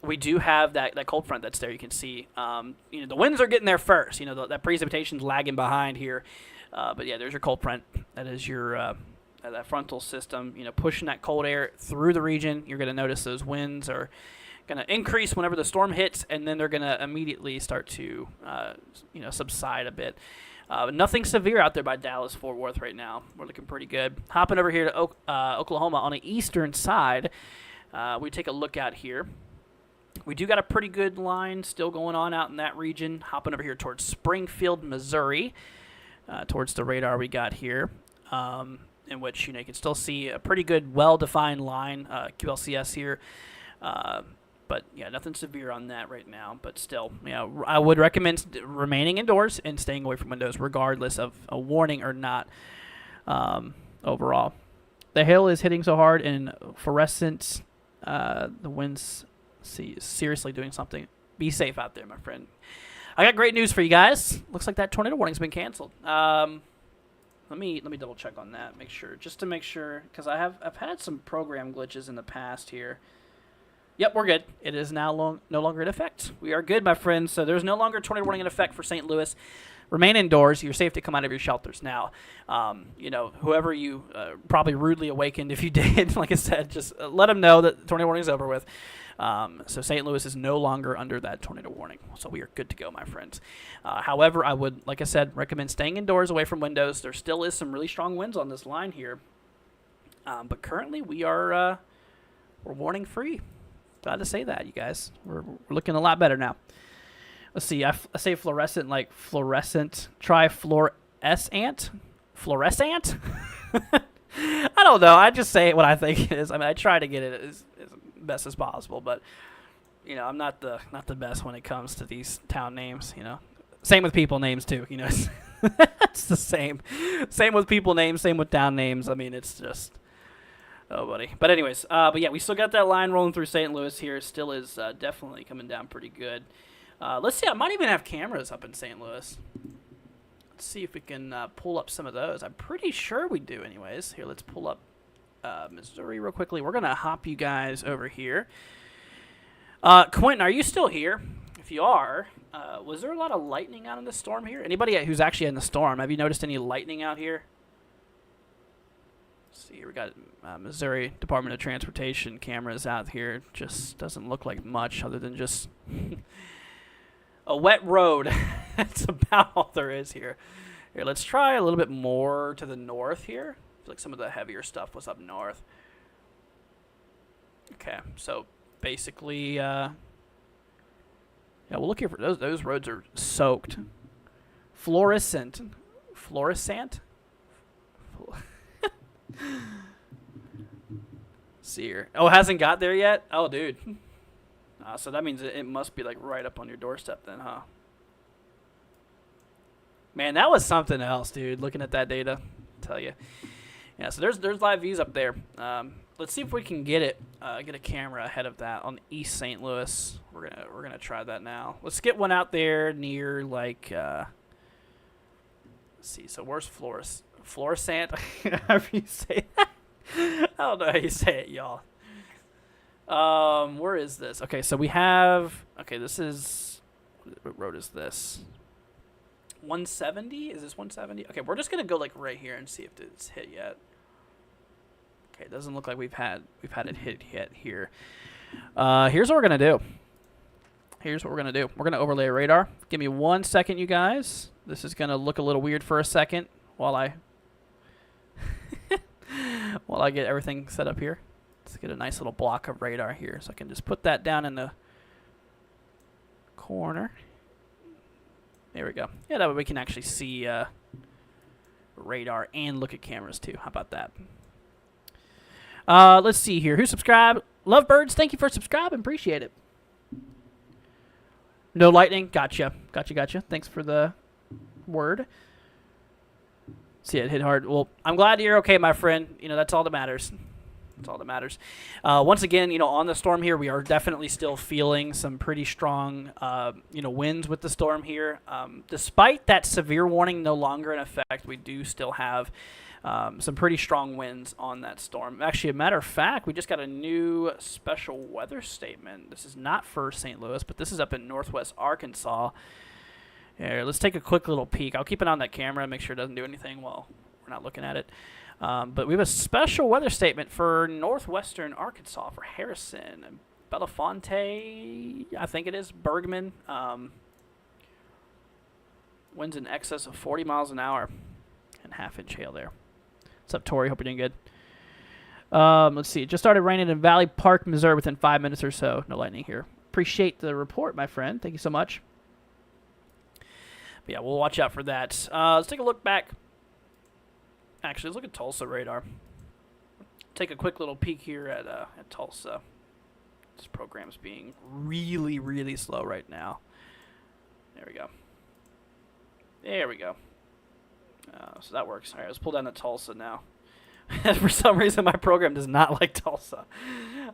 We do have that cold front that's there. You can see, the winds are getting there first. That precipitation's lagging behind here. But yeah, there's your cold front. That is your that frontal system, pushing that cold air through the region. You're going to notice those winds are going to increase whenever the storm hits, and then they're going to immediately start to, subside a bit. Nothing severe out there by Dallas-Fort Worth right now. We're looking pretty good. Hopping over here to Oklahoma on the eastern side, we take a look out here. We do got a pretty good line still going on out in that region. Hopping over here towards Springfield, Missouri, towards the radar we got here. In which you can still see a pretty good, well-defined line, QLCS here. But yeah, nothing severe on that right now. But still, I would recommend remaining indoors and staying away from windows, regardless of a warning or not. Overall, the hail is hitting so hard in Florissant. The winds seriously doing something. Be safe out there, my friend. I got great news for you guys. Looks like that tornado warning's been canceled. Let me double check on that, just to make sure, because I've had some program glitches in the past here. Yep, we're good. It is now no longer in effect. We are good, my friends. So there's no longer tornado warning in effect for St. Louis. Remain indoors. You're safe to come out of your shelters now. Whoever you probably rudely awakened, if you did, like I said, just let them know that the tornado warning is over with. So St. Louis is no longer under that tornado warning. So we are good to go, my friends. However, I would, like I said, recommend staying indoors away from windows. There still is some really strong winds on this line here. But currently we're warning free. Glad to say that, you guys. We're looking a lot better now. Let's see. I say fluorescent like fluorescent. Try fluorescent? Fluorescent? I don't know. I just say what I think it is. I mean, I try to get it as best as possible, but I'm not the best when it comes to these town names. Same with people names too. It's the same. Same with people names. Same with town names. I mean, it's just. Oh, buddy. But anyways, but yeah, we still got that line rolling through St. Louis here. It still is definitely coming down pretty good. Let's see. I might even have cameras up in St. Louis. Let's see if we can pull up some of those. I'm pretty sure we do anyways. Here, let's pull up Missouri real quickly. We're going to hop you guys over here. Quentin, are you still here? If you are, was there a lot of lightning out in the storm here? Anybody who's actually in the storm, have you noticed any lightning out here? Let's see, we got Missouri Department of Transportation cameras out here. Just doesn't look like much other than just a wet road. That's about all there is here. Here, let's try a little bit more to the north here. I feel like some of the heavier stuff was up north. Okay, so basically, yeah, we'll look here for those roads are soaked. Florissant. See here. Oh, it hasn't got there yet? Oh, dude. So that means it must be like right up on your doorstep then, huh? Man, that was something else, dude. Looking at that data, I'll tell you. Yeah, so there's live views up there. Let's see if we can get a camera ahead of that on East St. Louis. We're gonna try that now. Let's get one out there near like Let's see. So where's Florissant? However you say that. I don't know how you say it, y'all. Where is this? Okay, so we have. Okay, this is. What road is this? 170? Is this 170? Okay, we're just gonna go like right here and see if it's hit yet. Okay, it doesn't look like we've had it hit yet here. Here's what we're gonna do. We're gonna overlay a radar. Give me 1 second, you guys. This is gonna look a little weird for a second while I get everything set up here. Let's get a nice little block of radar here, so I can just put that down in the corner. There we go. Yeah, that way we can actually see radar and look at cameras too. How about that? Let's see here. Who subscribed? Lovebirds, thank you for subscribing. Appreciate it. No lightning. Gotcha. Thanks for the word. See, it hit hard. Well, I'm glad you're okay, my friend. You know, that's all that matters. Once again, you know, on the storm here, we are definitely still feeling some pretty strong, winds with the storm here. Despite that severe warning no longer in effect, we do still have some pretty strong winds on that storm. Actually, a matter of fact, we just got a new special weather statement. This is not for St. Louis, but this is up in northwest Arkansas. Here, let's take a quick little peek. I'll keep it on that camera and make sure it doesn't do anything while we're not looking at it. But we have a special weather statement for northwestern Arkansas, for Harrison, and Belafonte, I think it is, Bergman. Winds in excess of 40 miles an hour and half-inch hail there. What's up, Tori? Hope you're doing good. Let's see. It just started raining in Valley Park, Missouri within 5 minutes or so. No lightning here. Appreciate the report, my friend. Thank you so much. But yeah, we'll watch out for that. Let's take a look back. Actually, let's look at Tulsa radar. Take a quick little peek here at Tulsa. This program's being really, really slow right now. There we go. So that works. All right, let's pull down to Tulsa now. For some reason, my program does not like Tulsa.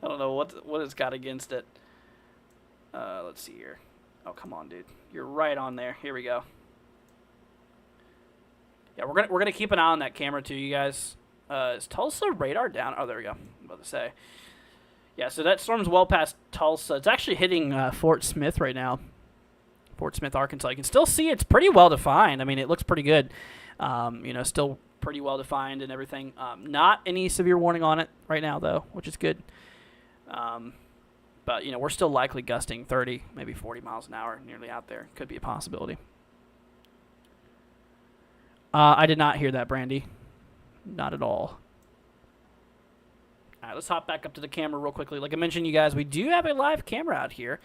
I don't know what it's got against it. Let's see here. Oh, come on, dude. You're right on there. Here we go. Yeah, we're gonna keep an eye on that camera too, you guys. Is Tulsa radar down? Oh, there we go. I'm about to say. Yeah, so that storm's well past Tulsa. It's actually hitting Fort Smith right now. Fort Smith, Arkansas. You can still see it's pretty well defined. I mean, it looks pretty good. Still pretty well defined and everything. Not any severe warning on it right now, though, which is good. But, we're still likely gusting 30, maybe 40 miles an hour nearly out there. Could be a possibility. I did not hear that, Brandy. Not at all. All right, let's hop back up to the camera real quickly. Like I mentioned, you guys, we do have a live camera out here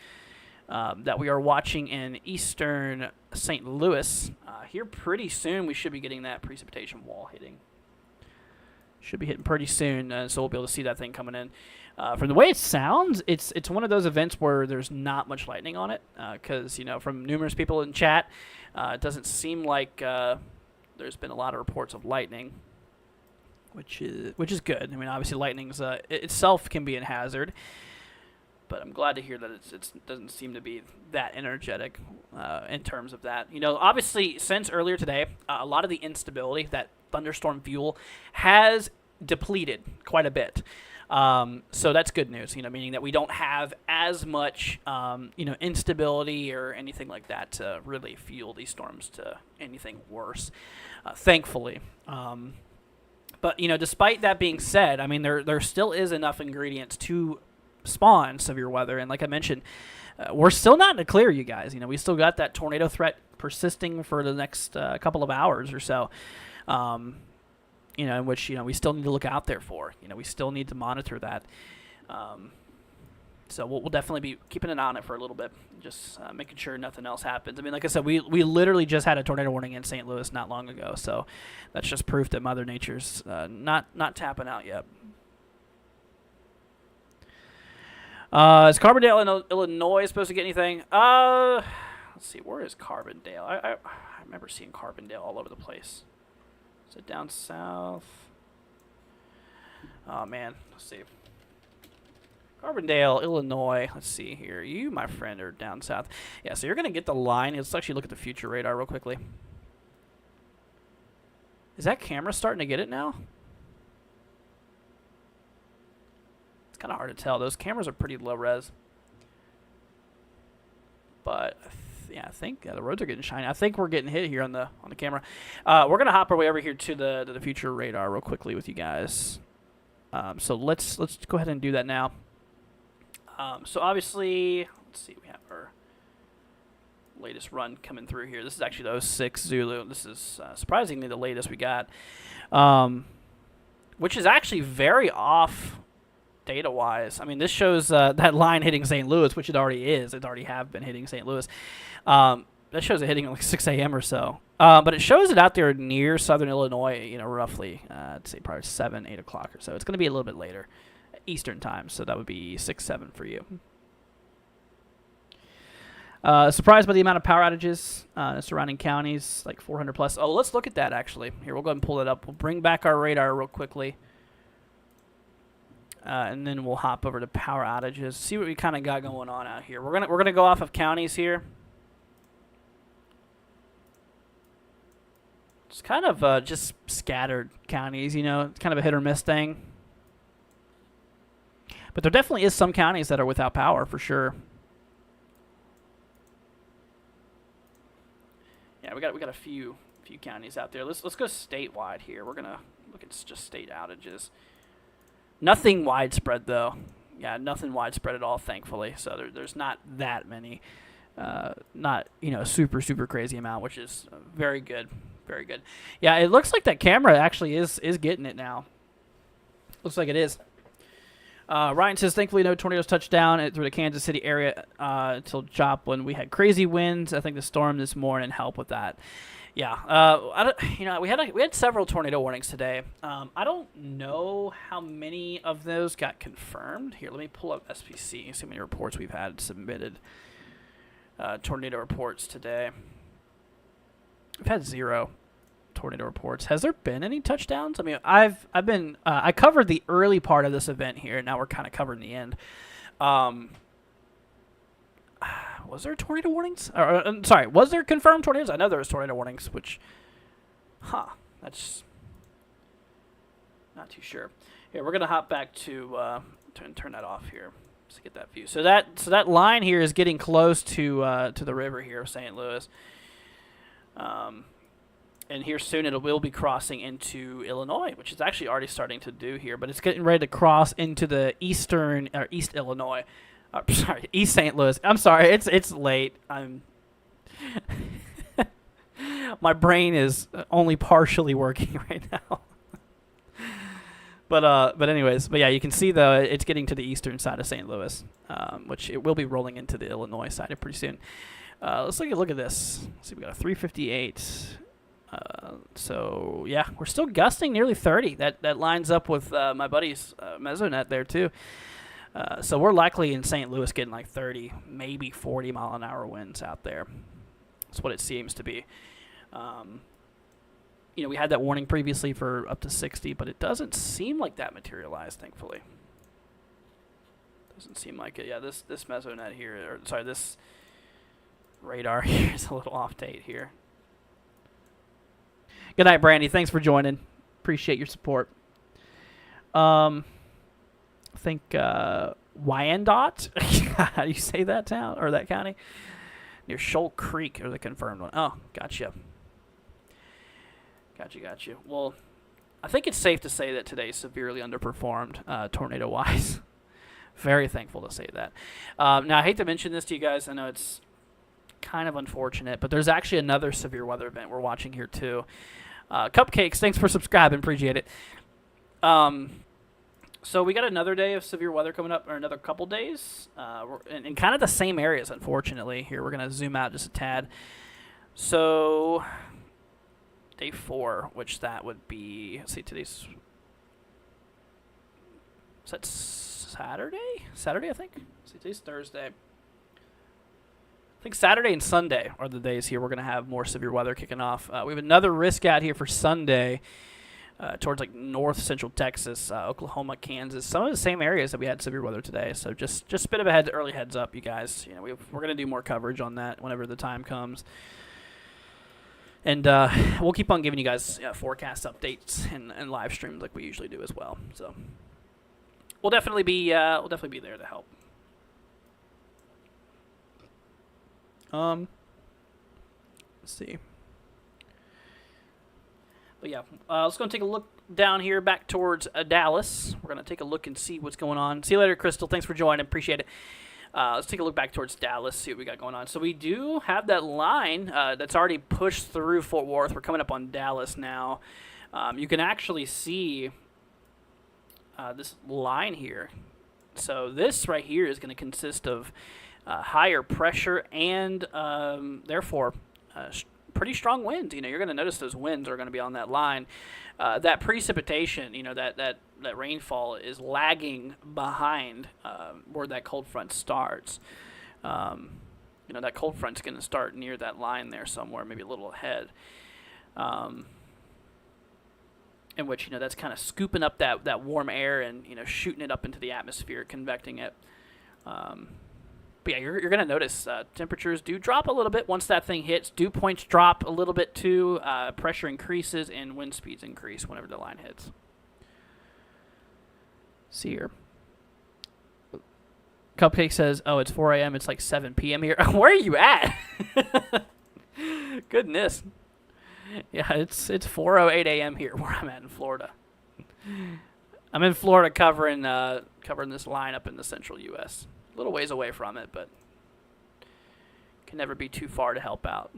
that we are watching in eastern St. Louis. Here pretty soon, we should be getting that precipitation wall hitting. Should be hitting pretty soon, so we'll be able to see that thing coming in. From the way it sounds, it's one of those events where there's not much lightning on it, because from numerous people in chat, it doesn't seem like there's been a lot of reports of lightning, which is good. I mean, obviously, lightning's itself can be a hazard, but I'm glad to hear that it doesn't seem to be that energetic in terms of that. Obviously, since earlier today, a lot of the instability, that thunderstorm fuel, has depleted quite a bit. So that's good news, meaning that we don't have as much, instability or anything like that to really fuel these storms to anything worse, thankfully. But, despite that being said, I mean, there still is enough ingredients to spawn severe weather. And like I mentioned, we're still not in the clear, you guys. We still got that tornado threat persisting for the next couple of hours or so. In which, we still need to look out there for. We still need to monitor that. So we'll definitely be keeping an eye on it for a little bit, just making sure nothing else happens. I mean, like I said, we literally just had a tornado warning in St. Louis not long ago, so that's just proof that Mother Nature's not tapping out yet. Is Carbondale, Illinois supposed to get anything? Let's see, where is Carbondale? I remember seeing Carbondale all over the place. Is it down south? Oh, man. Let's see. Carbondale, Illinois. Let's see here. You, my friend, are down south. Yeah, so you're going to get the line. Let's actually look at the future radar real quickly. Is that camera starting to get it now? It's kind of hard to tell. Those cameras are pretty low res. But yeah, I think the roads are getting shiny. I think we're getting hit here on the camera. We're gonna hop our way over here to the future radar real quickly with you guys. So let's go ahead and do that now. So obviously, let's see, we have our latest run coming through here. This is actually the 06 Zulu. This is surprisingly the latest we got, which is actually very off data-wise. I mean, this shows that line hitting St. Louis, which it already is. It already have been hitting St. Louis. That shows it hitting at like 6 a.m. or so. But it shows it out there near southern Illinois, you know, roughly, I'd say probably 7, 8 o'clock or so. It's going to be a little bit later, Eastern time, so that would be 6, 7 for you. Surprised by the amount of power outages in surrounding counties, like 400 plus. Oh, let's look at that, actually. Here, we'll go ahead and pull it up. We'll bring back our radar real quickly. And then we'll hop over to power outages. See what we kind of got going on out here. We're gonna go off of counties here. It's kind of just scattered counties, you know. It's kind of a hit or miss thing. But there definitely is some counties that are without power for sure. Yeah, we got a few counties out there. Let's go statewide here. We're gonna look at just state outages. Nothing widespread though. Yeah, nothing widespread at all, thankfully. So there's not that many. Not, you know, a super crazy amount, which is very good. Very good. Yeah, it looks like that camera actually is getting it now. Looks like it is. Ryan says, thankfully no tornadoes touched down through the Kansas City area until Joplin. We had crazy winds. I think the storm this morning helped with that. Yeah, we had several tornado warnings today. I don't know how many of those got confirmed. Here, let me pull up SPC and see how many reports we've had submitted. Tornado reports today. We've had 0 tornado reports. Has there been any touchdowns? I mean, I covered the early part of this event here. Now we're kind of covering the end. Was there tornado warnings? Sorry, was there confirmed tornadoes? I know there was tornado warnings, which, that's not too sure. Here, we're gonna hop back to turn that off here to get that view. So that line here is getting close to the river here of St. Louis. And here soon it will be crossing into Illinois, which is actually already starting to do here, but it's getting ready to cross into the East Illinois. Sorry, East St. Louis. I'm sorry, it's late. My brain is only partially working right now. But yeah, you can see though it's getting to the eastern side of St. Louis, which it will be rolling into the Illinois side pretty soon. Let's look at this. Let's see, we got a 358. So yeah, we're still gusting nearly 30. That lines up with my buddy's mesonet there too. So we're likely in St. Louis getting like 30, maybe 40 mile an hour winds out there. That's what it seems to be. You know, we had that warning previously for up to 60, but it doesn't seem like that materialized, thankfully. Doesn't seem like it. Yeah, this mesonet here, or sorry, this radar here is a little off date here. Good night, Brandy. Thanks for joining. Appreciate your support. I think Wyandotte, how do you say that town or that county? Near Shoal Creek or the confirmed one. Oh, gotcha. Gotcha. Well, I think it's safe to say that today severely underperformed tornado-wise. Very thankful to say that. Now, I hate to mention this to you guys. I know it's kind of unfortunate, but there's actually another severe weather event we're watching here too. Cupcakes, thanks for subscribing. Appreciate it. So we got another day of severe weather coming up, or another couple days. We're in kind of the same areas, unfortunately. Here, we're going to zoom out just a tad. So day 4, which that would be, let's see, is that Saturday? Saturday, I think. Let's see, today's Thursday. I think Saturday and Sunday are the days here we're going to have more severe weather kicking off. We have another risk out here for Sunday towards like north central Texas, Oklahoma, Kansas, some of the same areas that we had severe weather today. So just a bit of a early heads up, you guys. You know, we're going to do more coverage on that whenever the time comes. And we'll keep on giving you guys forecast updates and live streams like we usually do as well. So we'll definitely be there to help. Let's see. But yeah, let's go and take a look down here back towards Dallas. We're going to take a look and see what's going on. See you later, Crystal. Thanks for joining. Appreciate it. Let's take a look back towards Dallas, see what we got going on. So we do have that line that's already pushed through Fort Worth. We're coming up on Dallas now. You can actually see this line here. So this right here is going to consist of higher pressure and therefore pretty strong winds. You're going to notice those winds are going to be on that line. That precipitation, that rainfall is lagging behind where that cold front starts. That cold front's going to start near that line there somewhere, maybe a little ahead. In which, that's kind of scooping up that warm air and, shooting it up into the atmosphere, convecting it. But yeah, you're going to notice temperatures do drop a little bit once that thing hits. Dew points drop a little bit too. Pressure increases and wind speeds increase whenever the line hits. See here. Cupcake says, oh, it's 4 a.m. It's like 7 p.m. here. Where are you at? Goodness. Yeah, it's 4:08 a.m. here where I'm at in Florida. I'm in Florida covering this line up in the central U.S. A little ways away from it, but can never be too far to help out.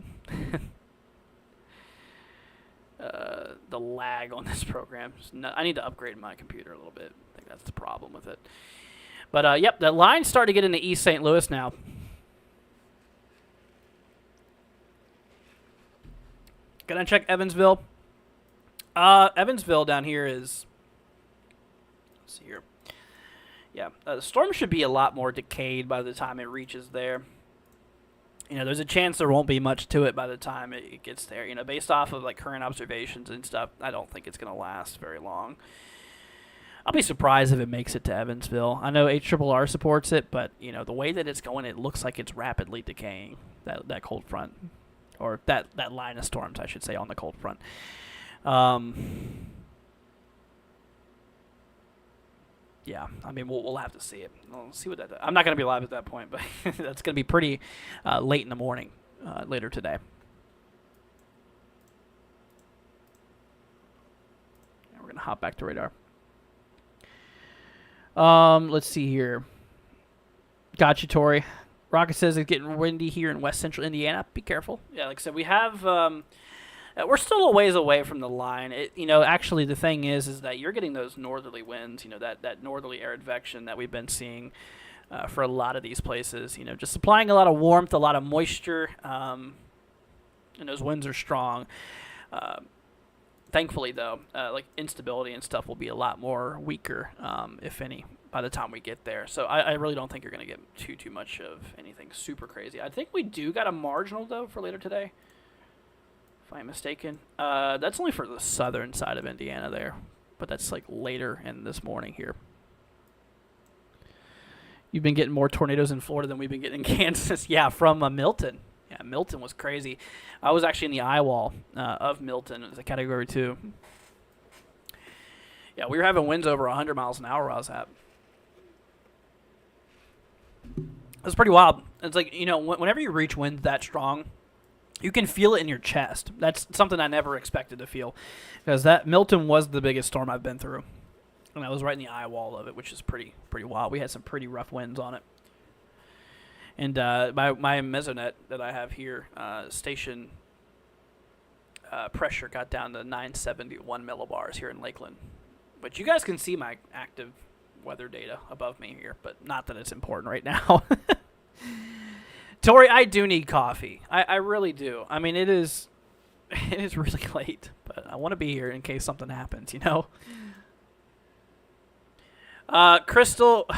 The lag on this program. I need to upgrade my computer a little bit. I think that's the problem with it. But, yep, the line's starting to get into East St. Louis now. Gonna check Evansville. Evansville down here is... Let's see here. Yeah, the storm should be a lot more decayed by the time it reaches there. There's a chance there won't be much to it by the time it gets there. Based off of like current observations and stuff, I don't think it's going to last very long. I'll be surprised if it makes it to Evansville. I know HRRR supports it, but the way that it's going, it looks like it's rapidly decaying, that cold front. Or that line of storms, I should say, on the cold front. Yeah, I mean, we'll have to see it. We'll see what that does. I'm not going to be live at that point, but that's going to be pretty late in the morning later today. And we're going to hop back to radar. Let's see here. Gotcha, Tori. Rocket says it's getting windy here in west central Indiana. Be careful. Yeah, like I said, we have... we're still a ways away from the line. Actually, the thing is that you're getting those northerly winds, that northerly air advection that we've been seeing for a lot of these places, just supplying a lot of warmth, a lot of moisture, and those winds are strong. Thankfully, though, like instability and stuff will be a lot more weaker, if any, by the time we get there. So I really don't think you're going to get too much of anything super crazy. I think we do got a marginal, though, for later today. If I'm mistaken. That's only for the southern side of Indiana there. But that's like later in this morning here. You've been getting more tornadoes in Florida than we've been getting in Kansas. Yeah, from Milton. Yeah, Milton was crazy. I was actually in the eye wall of Milton. It was a Category 2. Yeah, we were having winds over 100 miles an hour where I was at. It was pretty wild. It's like, whenever you reach winds that strong, you can feel it in your chest. That's something I never expected to feel, because that Milton was the biggest storm I've been through, and I was right in the eye wall of it, which is pretty wild. We had some pretty rough winds on it, and my mesonet that I have here, station pressure got down to 971 millibars here in Lakeland, but you guys can see my active weather data above me here, but not that it's important right now. Tori, I do need coffee. I really do. I mean, it is really late, but I want to be here in case something happens, Crystal,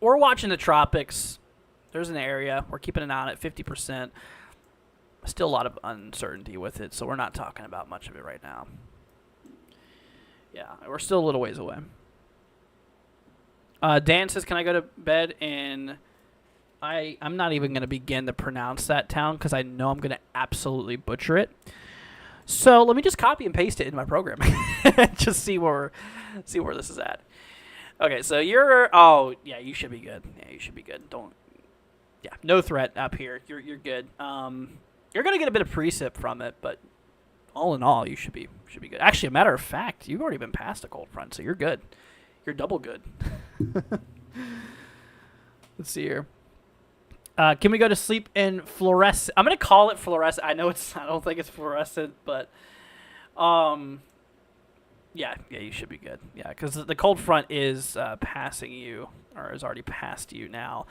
we're watching the tropics. There's an area. We're keeping an eye on it, 50%. Still a lot of uncertainty with it, so we're not talking about much of it right now. Yeah, we're still a little ways away. Dan says, can I go to bed in I'm not even going to begin to pronounce that town because I know I'm going to absolutely butcher it. So let me just copy and paste it in my program. Just see where this is at. Okay, so you should be good. Yeah, you should be good. No threat up here. You're good. You're gonna get a bit of precip from it, but all in all, you should be good. Actually, a matter of fact, you've already been past a cold front, so you're good. You're double good. Let's see here. Can we go to sleep in fluorescent? I'm gonna call it fluorescent. I don't think it's fluorescent, but yeah, you should be good. Yeah, because the cold front is passing you, or has already passed you now.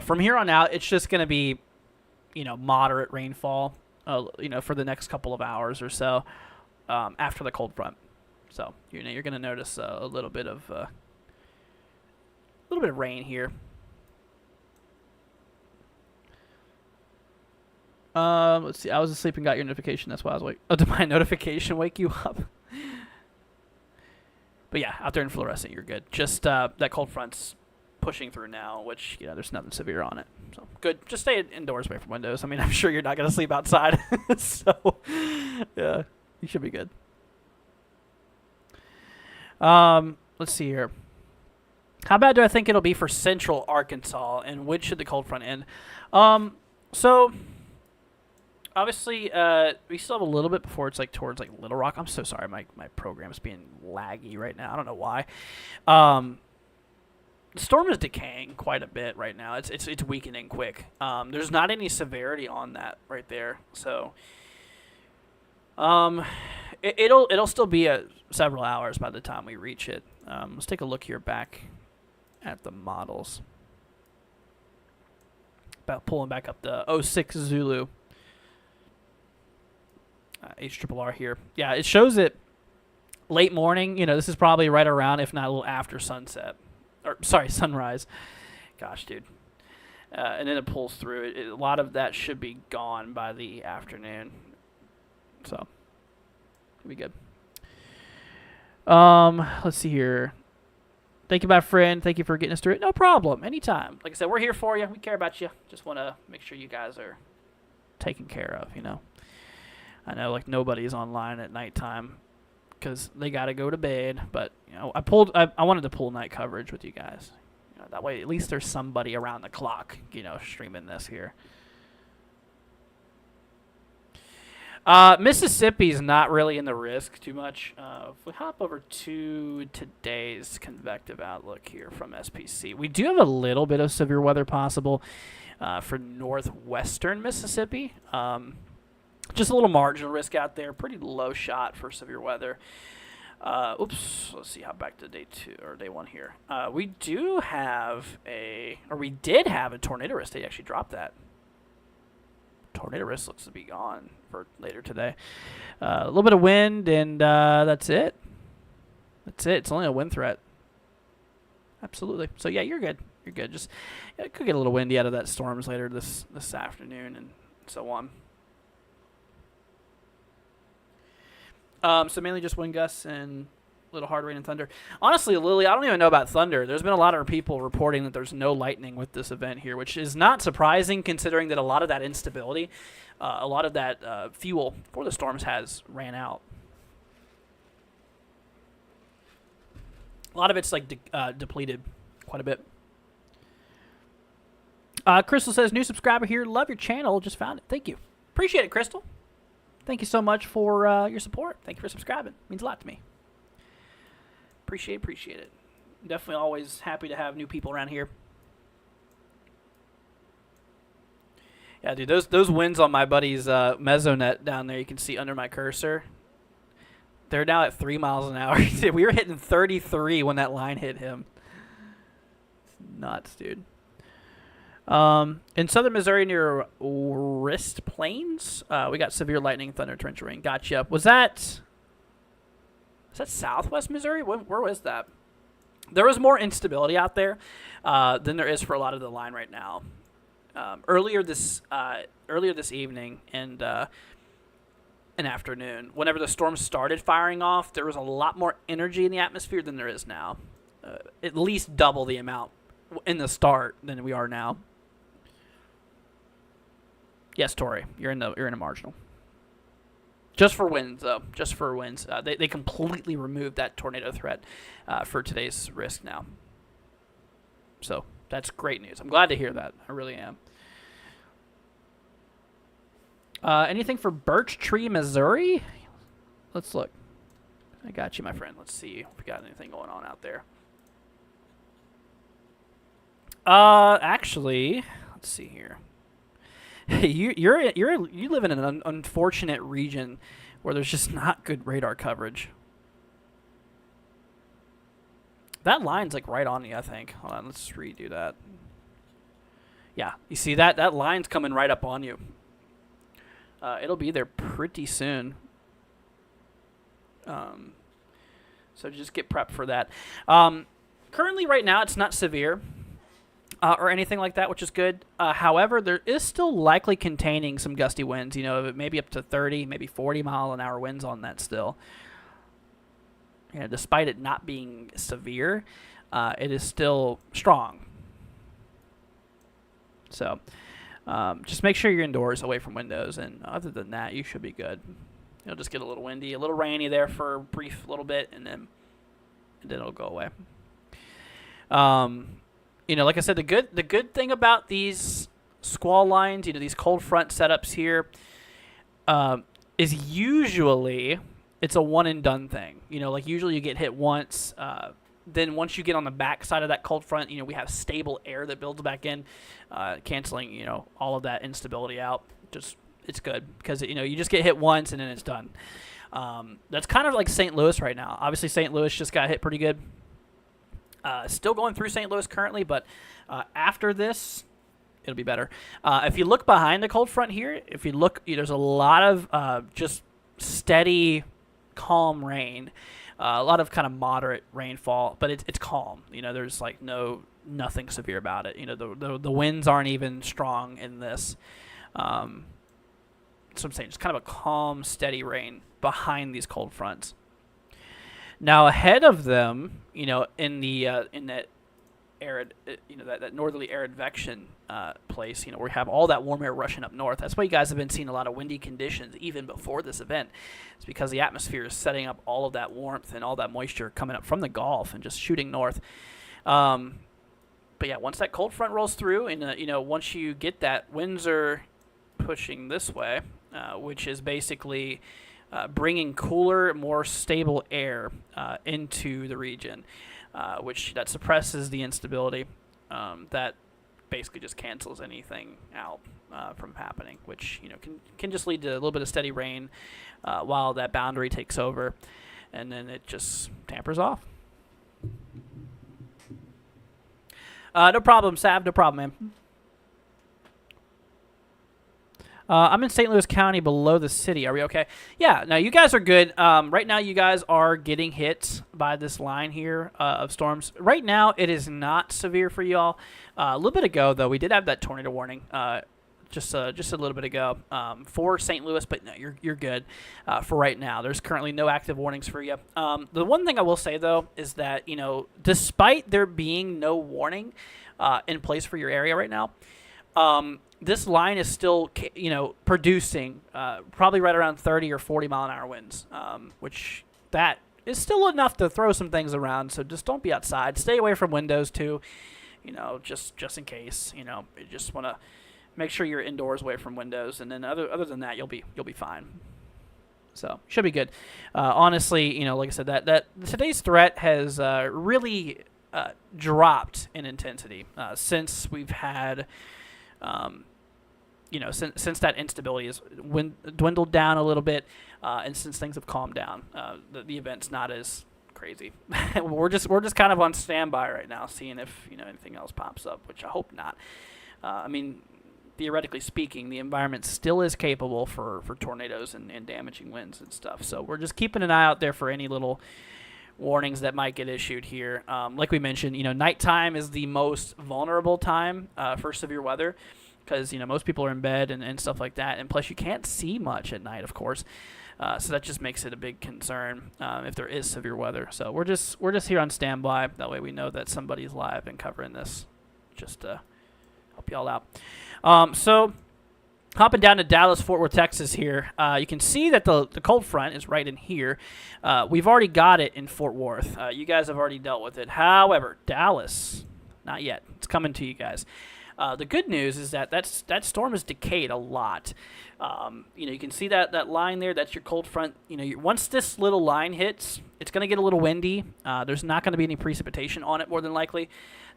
From here on out, it's just gonna be, moderate rainfall. For the next couple of hours or so after the cold front. So you're gonna notice a little bit of rain here. Let's see. I was asleep and got your notification. That's why I was awake. Oh, did my notification wake you up? But yeah, out there in fluorescent, you're good. Just that cold front's pushing through now, which there's nothing severe on it. So good. Just stay indoors away from windows. I mean, I'm sure you're not gonna sleep outside. So yeah, you should be good. Let's see here. How bad do I think it'll be for central Arkansas, and when should the cold front end? So obviously, we still have a little bit before it's towards Little Rock. I'm so sorry, my program's being laggy right now. I don't know why. The storm is decaying quite a bit right now. It's weakening quick. There's not any severity on that right there, so it'll still be several hours by the time we reach it. Let's take a look here back at the models. About pulling back up the 06 Zulu. HRRR here. Yeah, it shows it late morning. This is probably right around, if not a little after sunset. Sunrise. Gosh, dude. And then it pulls through. A lot of that should be gone by the afternoon. So, it'll be good. Let's see here. Thank you, my friend. Thank you for getting us through it. No problem. Anytime. Like I said, we're here for you. We care about you. Just want to make sure you guys are taken care of, I know, nobody's online at nighttime because they got to go to bed. But, I wanted to pull night coverage with you guys. That way, at least there's somebody around the clock, streaming this here. Mississippi's not really in the risk too much. If we hop over to today's convective outlook here from SPC, we do have a little bit of severe weather possible for northwestern Mississippi. Just a little marginal risk out there. Pretty low shot for severe weather. Let's see how back to day 2 or day 1 here. We did have a tornado risk. They actually dropped that. Tornado risk looks to be gone for later today. A little bit of wind, and that's it. It's only a wind threat. Absolutely. So yeah, you're good. Just it could get a little windy out of that storms later this afternoon and so on. So mainly just wind gusts and a little hard rain and thunder. Honestly, Lily, I don't even know about thunder. There's been a lot of people reporting that there's no lightning with this event here, which is not surprising considering that a lot of that instability, a lot of that fuel for the storms has ran out. A lot of it's depleted quite a bit. Crystal says, new subscriber here. Love your channel. Just found it. Thank you. Appreciate it, Crystal. Thank you so much for your support. Thank you for subscribing. It means a lot to me. Appreciate it. Definitely always happy to have new people around here. Yeah, dude, those winds on my buddy's Mesonet down there, you can see under my cursor. They're now at 3 miles an hour. We were hitting 33 when that line hit him. It's nuts, dude. In southern Missouri near Wrist Plains, we got severe lightning, thunder, torrential rain. Gotcha. Was that southwest Missouri? Where was that? There was more instability out there than there is for a lot of the line right now. Earlier this evening and afternoon, whenever the storm started firing off, there was a lot more energy in the atmosphere than there is now. At least double the amount in the start than we are now. Yes, Tori, you're in a marginal. Just for winds, though. Just for winds. They completely removed that tornado threat for today's risk now. So that's great news. I'm glad to hear that. I really am. Anything for Birch Tree, Missouri? Let's look. I got you, my friend. Let's see if we got anything going on out there. Actually, let's see here. You live in an unfortunate region where there's just not good radar coverage. That line's like right on you, I think. Hold on, let's redo that. Yeah, you see that line's coming right up on you. It'll be there pretty soon. So just get prepped for that. Currently, right now, it's not severe or anything like that, which is good. However, there is still likely containing some gusty winds. You know, maybe up to 30, maybe 40-mile-an-hour winds on that still. You know, despite it not being severe, it is still strong. So just make sure you're indoors, away from windows, and other than that, you should be good. It'll just get a little windy, a little rainy there for a brief little bit, and then it'll go away. You know, like I said, the good thing about these squall lines, you know, these cold front setups here, is usually it's a one and done thing. You know, like usually you get hit once. Then once you get on the back side of that cold front, you know, we have stable air that builds back in, canceling, you know, all of that instability out. Just it's good because, you know, you just get hit once and then it's done. That's kind of like St. Louis right now. Obviously, St. Louis just got hit pretty good. Still going through St. Louis currently, but after this, it'll be better. If you look behind the cold front here, if you look, there's a lot of just steady, calm rain. A lot of kind of moderate rainfall, but it's calm. You know, there's like nothing severe about it. You know, the winds aren't even strong in this. So I'm saying just kind of a calm, steady rain behind these cold fronts. Now ahead of them, you know, in that arid, you know, that northerly arid vection place, you know, where we have all that warm air rushing up north. That's why you guys have been seeing a lot of windy conditions even before this event. It's because the atmosphere is setting up all of that warmth and all that moisture coming up from the Gulf and just shooting north. But yeah, once that cold front rolls through, and you know, once you get that, winds are pushing this way, which is basically bringing cooler, more stable air into the region, which that suppresses the instability. That basically just cancels anything out from happening, which, you know, can just lead to a little bit of steady rain while that boundary takes over, and then it just tampers off. No problem, Sav. No problem, man. I'm in St. Louis County below the city. Are we okay? Yeah, no, you guys are good. Right now, you guys are getting hit by this line here of storms. Right now, it is not severe for y'all. A little bit ago, though, we did have that tornado warning just a little bit ago for St. Louis, but no, you're good for right now. There's currently no active warnings for you. The one thing I will say, though, is that, you know, despite there being no warning in place for your area right now, this line is still, you know, producing probably right around 30 or 40-mile-an-hour winds, which that is still enough to throw some things around. So just don't be outside. Stay away from windows too, you know, just in case. You know, you just want to make sure you're indoors, away from windows, and then other than that, you'll be fine. So should be good. Honestly, you know, like I said, that today's threat has really dropped in intensity since we've had. You know, since that instability has dwindled down a little bit, and since things have calmed down, the event's not as crazy. we're just kind of on standby right now, seeing if, you know, anything else pops up, which I hope not. I mean, theoretically speaking, the environment still is capable for tornadoes and damaging winds and stuff. So we're just keeping an eye out there for any little warnings that might get issued here. Like we mentioned, you know, nighttime is the most vulnerable time for severe weather, because, you know, most people are in bed and stuff like that, and plus you can't see much at night, of course. So that just makes it a big concern if there is severe weather. So we're just here on standby. That way we know that somebody's live and covering this, just to help y'all out. So Hopping down to Dallas, Fort Worth, Texas here, you can see that the cold front is right in here. We've already got it in Fort Worth. You guys have already dealt with it. However, Dallas, not yet. It's coming to you guys. The good news is that storm has decayed a lot. You can see that line there. That's your cold front. Once this little line hits, it's going to get a little windy. There's not going to be any precipitation on it, more than likely.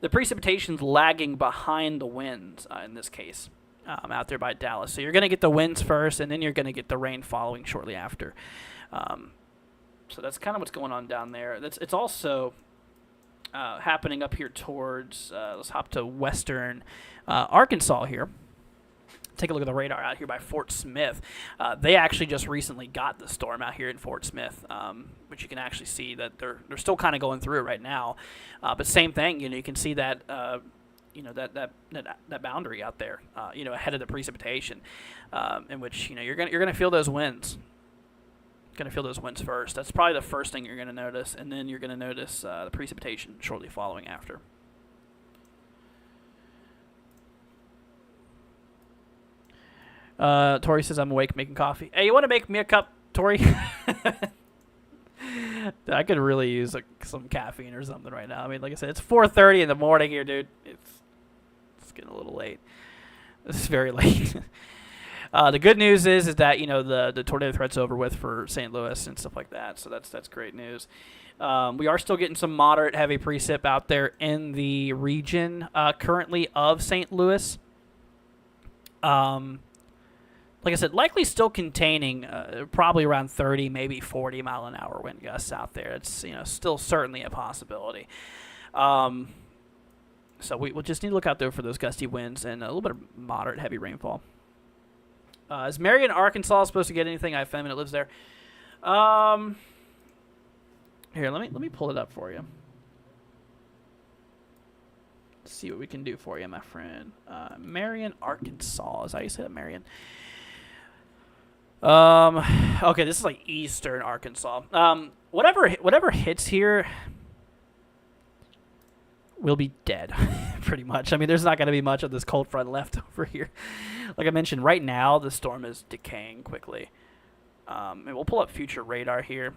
The precipitation's lagging behind the winds in this case. Out there by Dallas. So you're going to get the winds first, and then you're going to get the rain following shortly after. So that's kind of what's going on down there. It's also happening up here towards, let's hop to western Arkansas here. Take a look at the radar out here by Fort Smith. They actually just recently got the storm out here in Fort Smith, which you can actually see that they're still kind of going through it right now. But same thing, you can see that that boundary out there, ahead of the precipitation, in which you're gonna feel those winds. Gonna feel those winds first. That's probably the first thing you're gonna notice, and then you're gonna notice the precipitation shortly following after. Tori says I'm awake making coffee. Hey, you want to make me a cup, Tori? I could really use some caffeine or something right now. I mean, like I said, it's 4:30 in the morning here, dude. It's getting a little late. It's very late. The good news is that the tornado threat's over with for St. Louis and stuff like that. So that's great news. We are still getting some moderate heavy precip out there in the region currently of St. Louis. Like I said, likely still containing probably around 30, maybe 40 mile an hour wind gusts out there. It's still certainly a possibility. So we'll just need to look out there for those gusty winds and a little bit of moderate heavy rainfall. Is Marion, Arkansas supposed to get anything? I have family that lives there. Here, let me pull it up for you. Let's see what we can do for you, my friend. Marion, Arkansas. Is that how you say that, Marion? Okay, this is like eastern Arkansas. Whatever hits here will be dead, pretty much. I mean, there's not going to be much of this cold front left over here. Like I mentioned, right now the storm is decaying quickly. And we'll pull up future radar here.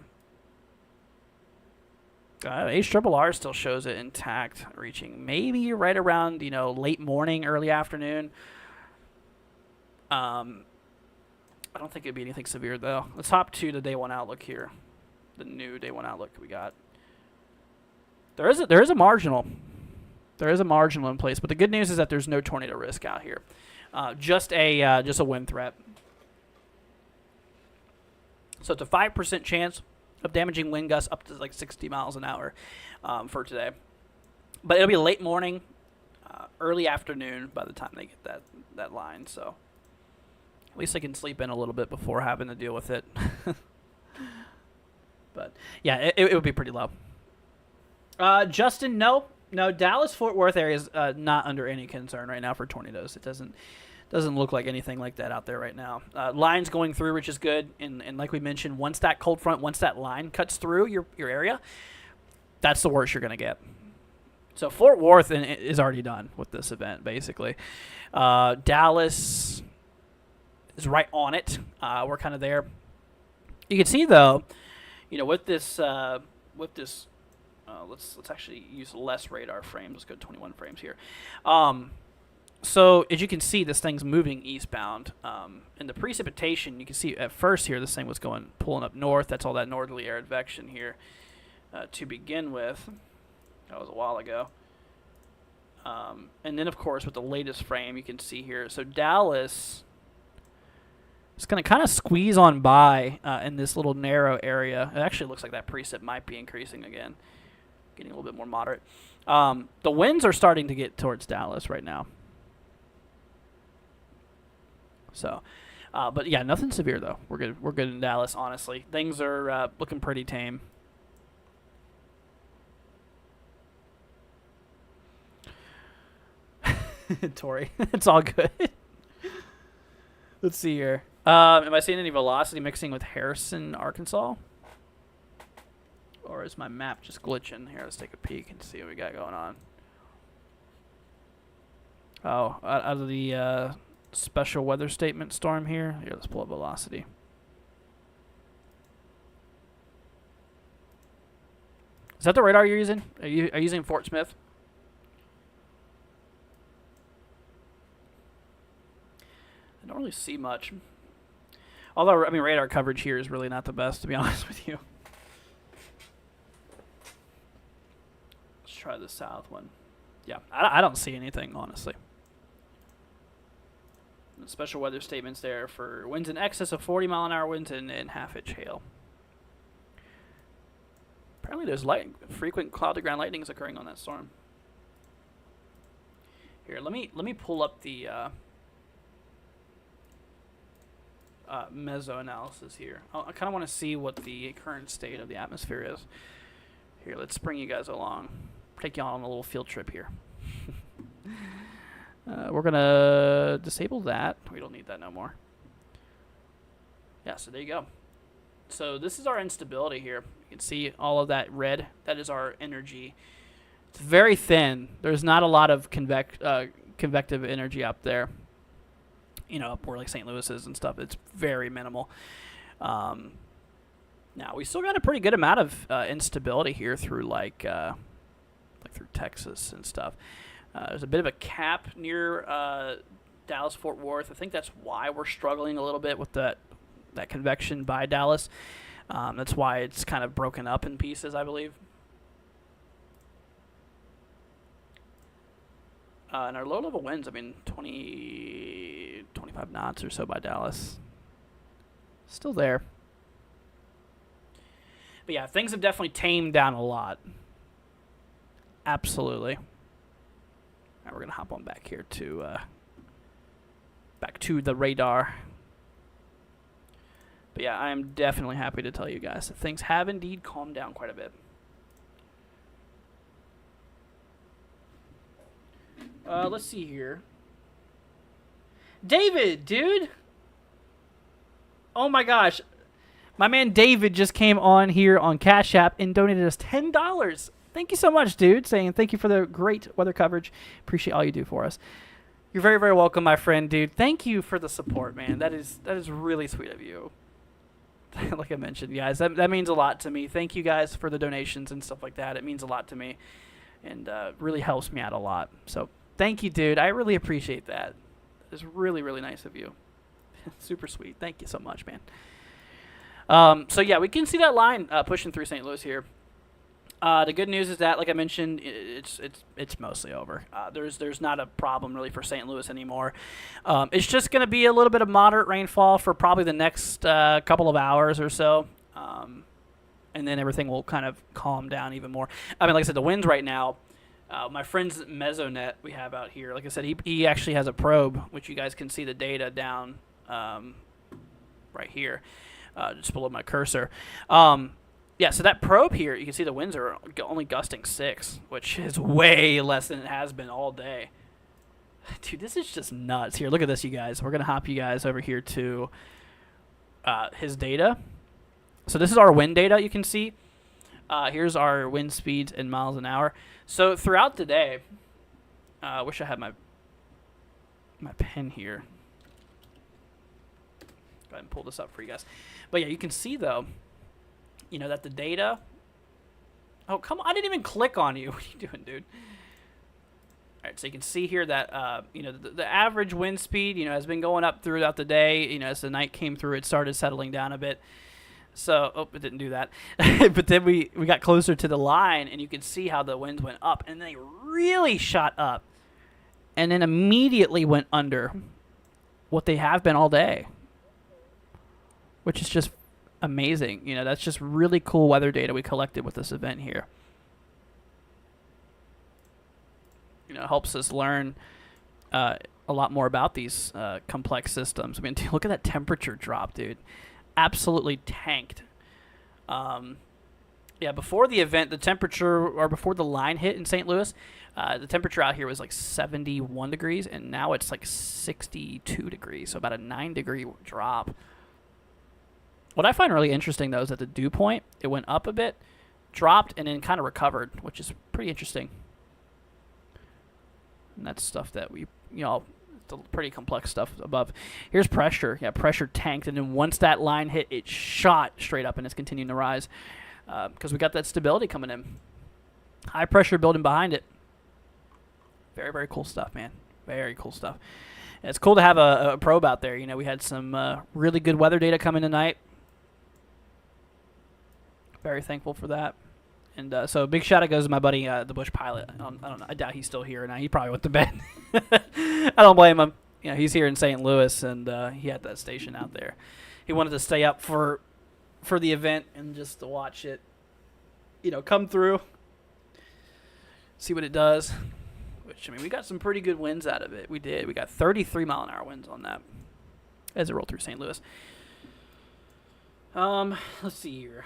HRRR still shows it intact, reaching maybe right around late morning, early afternoon. I don't think it'd be anything severe though. Let's hop to the day one outlook here. The new day one outlook we got. There is a marginal. There is a marginal in place, but the good news is that there's no tornado risk out here. Just a wind threat. So it's a 5% chance of damaging wind gusts up to like 60 miles an hour for today. But it'll be late morning, early afternoon by the time they get that line. So at least I can sleep in a little bit before having to deal with it. But yeah, it would be pretty low. Justin, no, Dallas Fort Worth area is not under any concern right now for tornadoes. It doesn't look like anything like that out there right now. Lines going through, which is good, and like we mentioned, once that cold front, once that line cuts through your area, that's the worst you're gonna get. So Fort Worth is already done with this event, basically. Dallas is right on it. We're kind of there. You can see though, with this, let's actually use less radar frames. Let's go 21 frames here. So as you can see, this thing's moving eastbound. And the precipitation, you can see at first here, this thing was pulling up north. That's all that northerly air advection here to begin with. That was a while ago. And then, of course, with the latest frame, you can see here. So Dallas is going to kind of squeeze on by in this little narrow area. It actually looks like that precip might be increasing again, getting a little bit more moderate. The winds are starting to get towards Dallas right now. So, but yeah, nothing severe though. We're good. We're good in Dallas. Honestly, things are looking pretty tame. Tori, it's all good. Let's see here. Am I seeing any velocity mixing with Harrison, Arkansas? Or is my map just glitching? Here, let's take a peek and see what we got going on. Oh, out of the special weather statement storm here. Here, let's pull up velocity. Is that the radar you're using? Are you using Fort Smith? I don't really see much. Although, I mean, radar coverage here is really not the best, to be honest with you. Let's try the south one. Yeah, I don't see anything, honestly. The special weather statements there for winds in excess of 40-mile-an-hour winds and half-inch hail. Apparently there's frequent cloud-to-ground lightnings occurring on that storm. Here, let me pull up the meso analysis here. I kind of want to see what the current state of the atmosphere is. Here, let's bring you guys along. Take you on a little field trip here. We're going to disable that. We don't need that no more. Yeah, so there you go. So this is our instability here. You can see all of that red. That is our energy. It's very thin. There's not a lot of convective energy up there. You know, up where like St. Louis is and stuff. It's very minimal. Now, we still got a pretty good amount of instability here through like through Texas and stuff. There's a bit of a cap near Dallas-Fort Worth. I think that's why we're struggling a little bit with that convection by Dallas. That's why it's kind of broken up in pieces, I believe. And our low-level winds, I mean, 25 knots or so by Dallas. Still there. But yeah, things have definitely tamed down a lot. Absolutely. All right, we're going to hop on back here to back to the radar. But yeah, I am definitely happy to tell you guys that things have indeed calmed down quite a bit. Let's see here. David, dude. Oh my gosh. My man David just came on here on Cashapp and donated us $10. Thank you so much, dude. Saying thank you for the great weather coverage. Appreciate all you do for us. You're very, very welcome, my friend, dude. Thank you for the support, man. That is really sweet of you. Like I mentioned, guys, that means a lot to me. Thank you guys for the donations and stuff like that. It means a lot to me and really helps me out a lot. So thank you, dude. I really appreciate that. It's really, really nice of you. Super sweet. Thank you so much, man. So yeah, we can see that line pushing through St. Louis here. The good news is that, like I mentioned, it's mostly over. There's not a problem really for St. Louis anymore. It's just going to be a little bit of moderate rainfall for probably the next couple of hours or so, and then everything will kind of calm down even more. I mean, like I said, the winds right now. My friend's Mesonet we have out here. Like I said, he actually has a probe, which you guys can see the data down right here, just below my cursor. Yeah, so that probe here, you can see the winds are only gusting 6, which is way less than it has been all day. Dude, this is just nuts. Here, look at this, you guys. We're going to hop you guys over here to his data. So this is our wind data, you can see. Here's our wind speeds in miles an hour. So throughout the day, I wish I had my pen here. Go ahead and pull this up for you guys. But yeah, you can see, though, you know, that the data... Oh, come on. I didn't even click on you. What are you doing, dude? All right, so you can see here that, you know, the average wind speed, you know, has been going up throughout the day. You know, as the night came through, it started settling down a bit. So, oh, it didn't do that. But then we got closer to the line, and you can see how the winds went up, and they really shot up, and then immediately went under what they have been all day, which is just amazing. You know, that's just really cool weather data we collected with this event here. You know, it helps us learn a lot more about these complex systems. I mean, look at that temperature drop, dude. Absolutely tanked. Yeah, before the event, the temperature, or before the line hit in St. Louis, the temperature out here was like 71 degrees, and now it's like 62 degrees, so about a 9-degree drop. What I find really interesting, though, is that the dew point, it went up a bit, dropped, and then kind of recovered, which is pretty interesting. And that's stuff that we, you know, It's pretty complex stuff above. Here's pressure. Yeah, pressure tanked, and then once that line hit, it shot straight up, and it's continuing to rise because we got that stability coming in. High pressure building behind it. Very, very cool stuff, man. Very cool stuff. And it's cool to have a probe out there. We had some really good weather data coming tonight. Very thankful for that. And so a big shout out goes to my buddy, the Bush pilot. I don't know. I doubt he's still here now. He probably went to bed. I don't blame him. He's here in St. Louis, and he had that station out there. He wanted to stay up for the event and just to watch it, come through, see what it does. Which, we got some pretty good winds out of it. We did. We got 33-mile-an-hour winds on that as it rolled through St. Louis. Let's see here.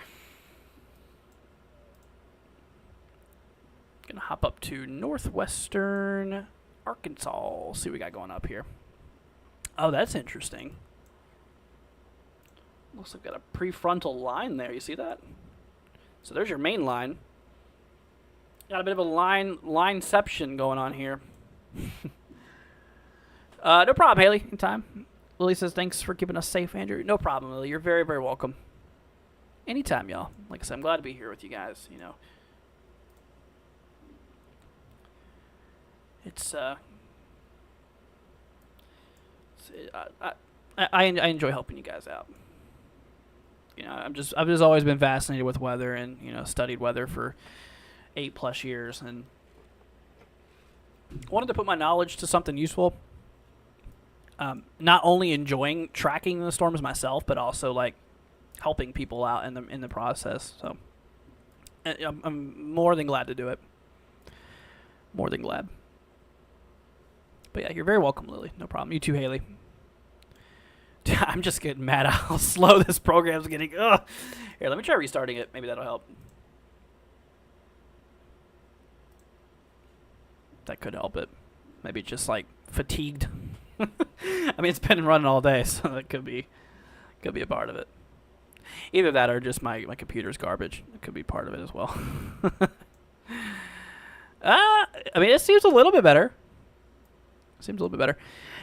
Gonna hop up to northwestern Arkansas. See what we got going up here. Oh, that's interesting. Looks like got a prefrontal line there. You see that? So there's your main line. Got a bit of a lineception going on here. No problem, Haley. Anytime. Lily says, thanks for keeping us safe, Andrew. No problem, Lily. You're very, very welcome. Anytime, y'all. Like I said, I'm glad to be here with you guys, It's I enjoy helping you guys out. I've just always been fascinated with weather and studied weather for 8+ years and wanted to put my knowledge to something useful. Not only enjoying tracking the storms myself, but also like helping people out in the process. So I'm more than glad to do it. More than glad. But yeah, you're very welcome, Lily. No problem. You too, Haley. I'm just getting mad at how slow this program's getting. Ugh. Here, let me try restarting it. Maybe that'll help. That could help it. Maybe just like fatigued. It's been running all day, so that could be a part of it. Either that or just my computer's garbage. It could be part of it as well. It seems a little bit better.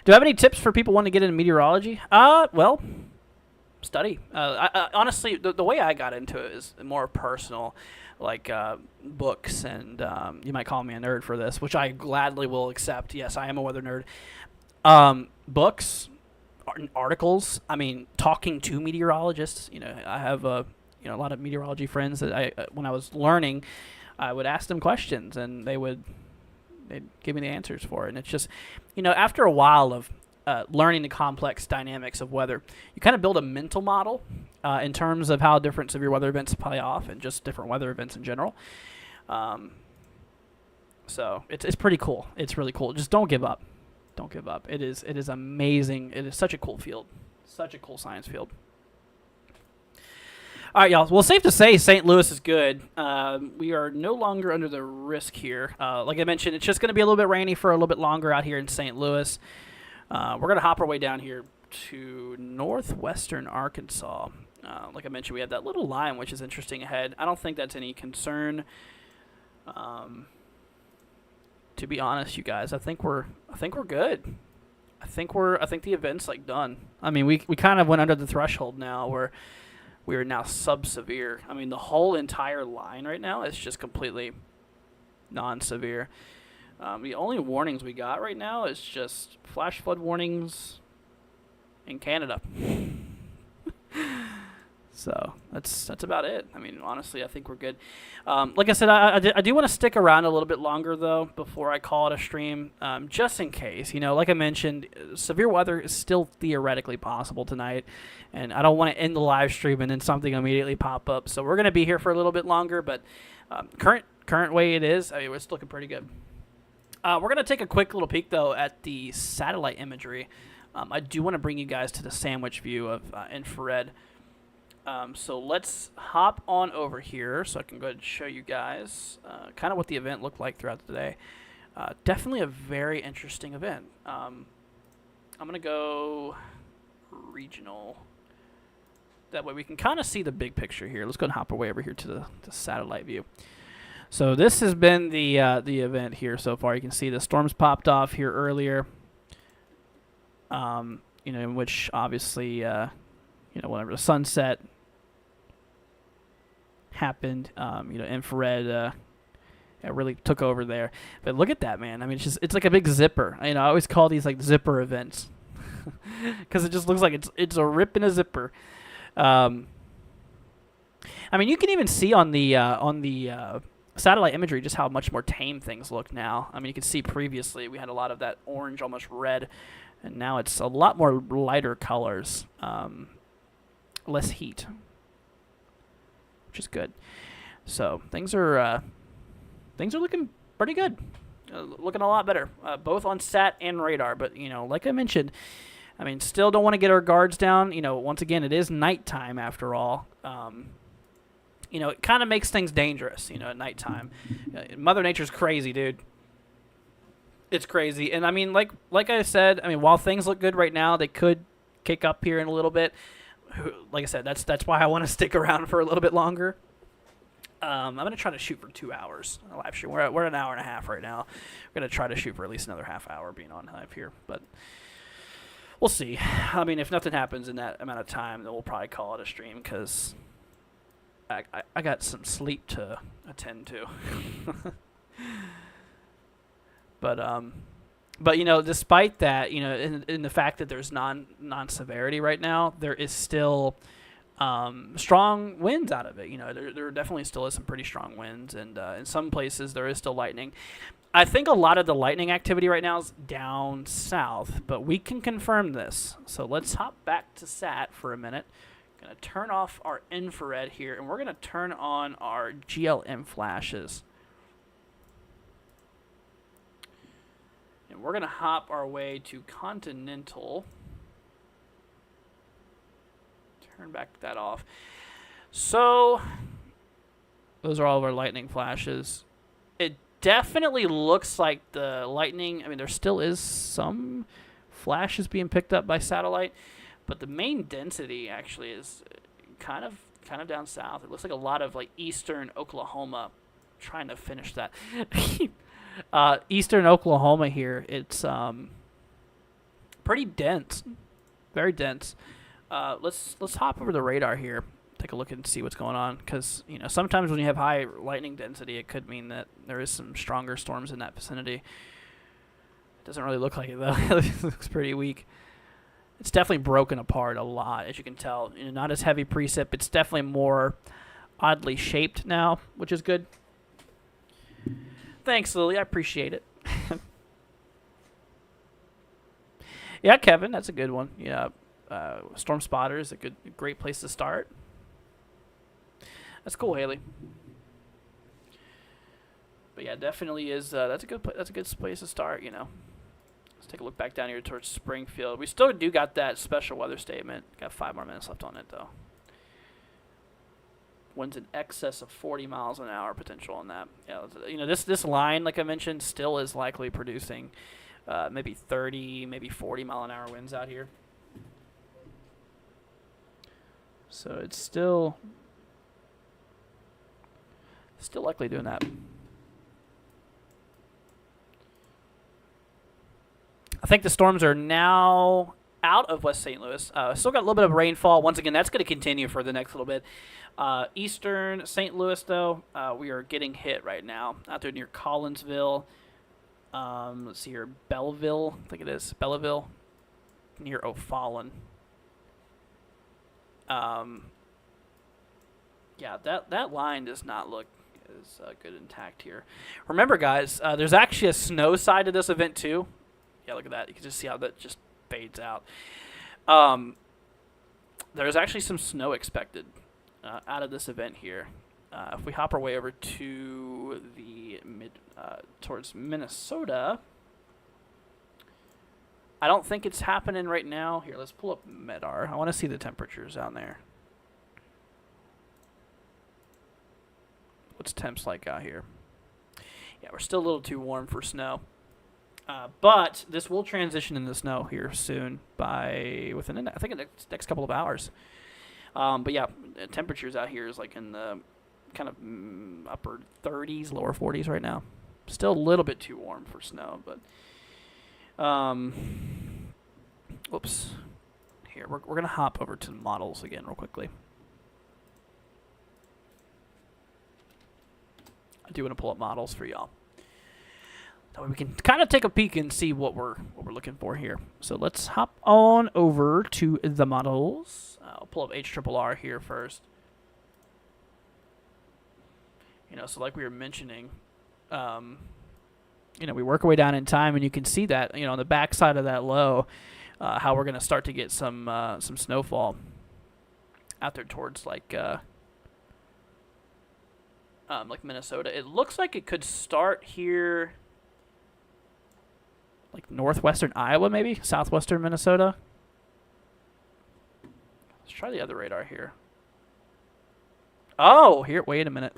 Do I have any tips for people wanting to get into meteorology? Well, study. Honestly, the way I got into it is more personal, like books, and you might call me a nerd for this, which I gladly will accept. Yes, I am a weather nerd. Books, articles. Talking to meteorologists. I have a lot of meteorology friends that when I was learning, I would ask them questions, and they'd give me the answers for it. And it's just, after a while of learning the complex dynamics of weather, you kind of build a mental model in terms of how different severe weather events play off and just different weather events in general. So it's pretty cool. It's really cool. Just don't give up. Don't give up. It is amazing. It is such a cool field. Such a cool science field. All right, y'all. Well, safe to say St. Louis is good. We are no longer under the risk here. Like I mentioned, it's just going to be a little bit rainy for a little bit longer out here in St. Louis. We're going to hop our way down here to northwestern Arkansas. Like I mentioned, we have that little line, which is interesting ahead. I don't think that's any concern. To be honest, you guys, I think we're good. I think the event's done. We kind of went under the threshold now where we are now sub-severe. The whole entire line right now is just completely non-severe. The only warnings we got right now is just flash flood warnings in Canada. So that's about it. Honestly, I think we're good. Like I said, I do want to stick around a little bit longer, though, before I call it a stream, just in case. Like I mentioned, severe weather is still theoretically possible tonight, and I don't want to end the live stream and then something immediately pop up. So we're going to be here for a little bit longer, but current way it is, it's looking pretty good. We're going to take a quick little peek, though, at the satellite imagery. I do want to bring you guys to the sandwich view of infrared. So let's hop on over here so I can go ahead and show you guys kind of what the event looked like throughout the day. Definitely a very interesting event. I'm going to go regional. That way we can kind of see the big picture here. Let's go and hop our way over here to the satellite view. So this has been the event here so far. You can see the storms popped off here earlier. In which obviously, whenever the sunset happened, infrared it really took over there. But look at that, man. I mean, it's like a big zipper. I always call these like zipper events because it just looks like it's a rip in a zipper. You can even see on the satellite imagery just how much more tame things look now. You can see previously we had a lot of that orange, almost red, and now it's a lot more lighter colors, less heat, which is good. So things are looking pretty good, looking a lot better, both on sat and radar. But like I mentioned, still don't want to get our guards down. Once again, it is nighttime after all. It kind of makes things dangerous, at nighttime. Mother Nature's crazy, dude. It's crazy. And, like I said, while things look good right now, they could kick up here in a little bit. Like I said, that's why I want to stick around for a little bit longer. I'm going to try to shoot for 2 hours live stream. We're at an hour and a half right now. We're going to try to shoot for at least another half hour being on live here. But we'll see. If nothing happens in that amount of time, then we'll probably call it a stream because I got some sleep to attend to. But despite that, in the fact that there's non-severity right now, there is still strong winds out of it. There definitely still is some pretty strong winds, and in some places there is still lightning. I think a lot of the lightning activity right now is down south, but we can confirm this. So let's hop back to SAT for a minute. Going to turn off our infrared here, and we're going to turn on our GLM flashes. And we're going to hop our way to Continental. Turn back that off. So, those are all of our lightning flashes. It definitely looks like the lightning, there still is some flashes being picked up by satellite. But the main density actually is kind of down south. It looks like a lot of like eastern Oklahoma. Trying to finish that. Eastern Oklahoma here. It's pretty dense, very dense. Let's hop over the radar here. Take a look and see what's going on. Because sometimes when you have high lightning density, it could mean that there is some stronger storms in that vicinity. It doesn't really look like it though. It looks pretty weak. It's definitely broken apart a lot, as you can tell. Not as heavy precip. It's definitely more oddly shaped now, which is good. Thanks, Lily. I appreciate it. Yeah, Kevin, that's a good one. Yeah, Storm Spotter is a great place to start. That's cool, Haley. But yeah, definitely is. That's a good place to start. Let's take a look back down here towards Springfield. We still do got that special weather statement. Got 5 more minutes left on it, though. Winds in excess of 40 miles an hour potential on that. Yeah, this line, like I mentioned, still is likely producing maybe 30, maybe 40 mile an hour winds out here. So it's still likely doing that. I think the storms are now out of West St. Louis. Still got a little bit of rainfall. Once again, that's going to continue for the next little bit. Eastern St. Louis, though, we are getting hit right now. Out there near Collinsville. Let's see here. Belleville, I think it is. Belleville, near O'Fallon. Yeah, that line does not look as good intact here. Remember, guys, there's actually a snow side to this event, too. Yeah, look at that. You can just see how that just fades out. There's actually some snow expected out of this event here. If we hop our way over to the towards Minnesota, I don't think it's happening right now. Here, let's pull up MEDAR. I want to see the temperatures down there. What's temps like out here? Yeah, we're still a little too warm for snow. But this will transition into snow here soon within I think the next couple of hours. But yeah, temperatures out here is like in the kind of upper 30s, lower 40s right now. Still a little bit too warm for snow, but Oops. Here, we're going to hop over to models again real quickly. I do want to pull up models for y'all. That way we can kind of take a peek and see what we're looking for here. So let's hop on over to the models. I'll pull up HRRR here first. You know, so like we were mentioning, you know, we work our way down in time, and you can see that, you know, on the backside of that low, how we're going to start to get some snowfall out there towards like Minnesota. It looks like it could start here, like northwestern Iowa, maybe southwestern Minnesota. Let's try the other radar here. Oh, here, wait a minute.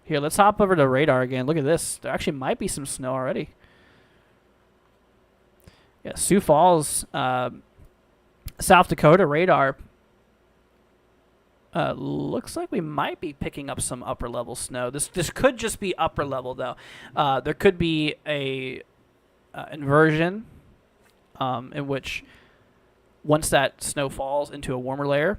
Here, let's hop over to radar again. Look at this. There actually might be some snow already. Yeah, Sioux Falls, South Dakota radar. Looks like we might be picking up some upper level snow. This could just be upper level though. There could be a inversion in which once that snow falls into a warmer layer,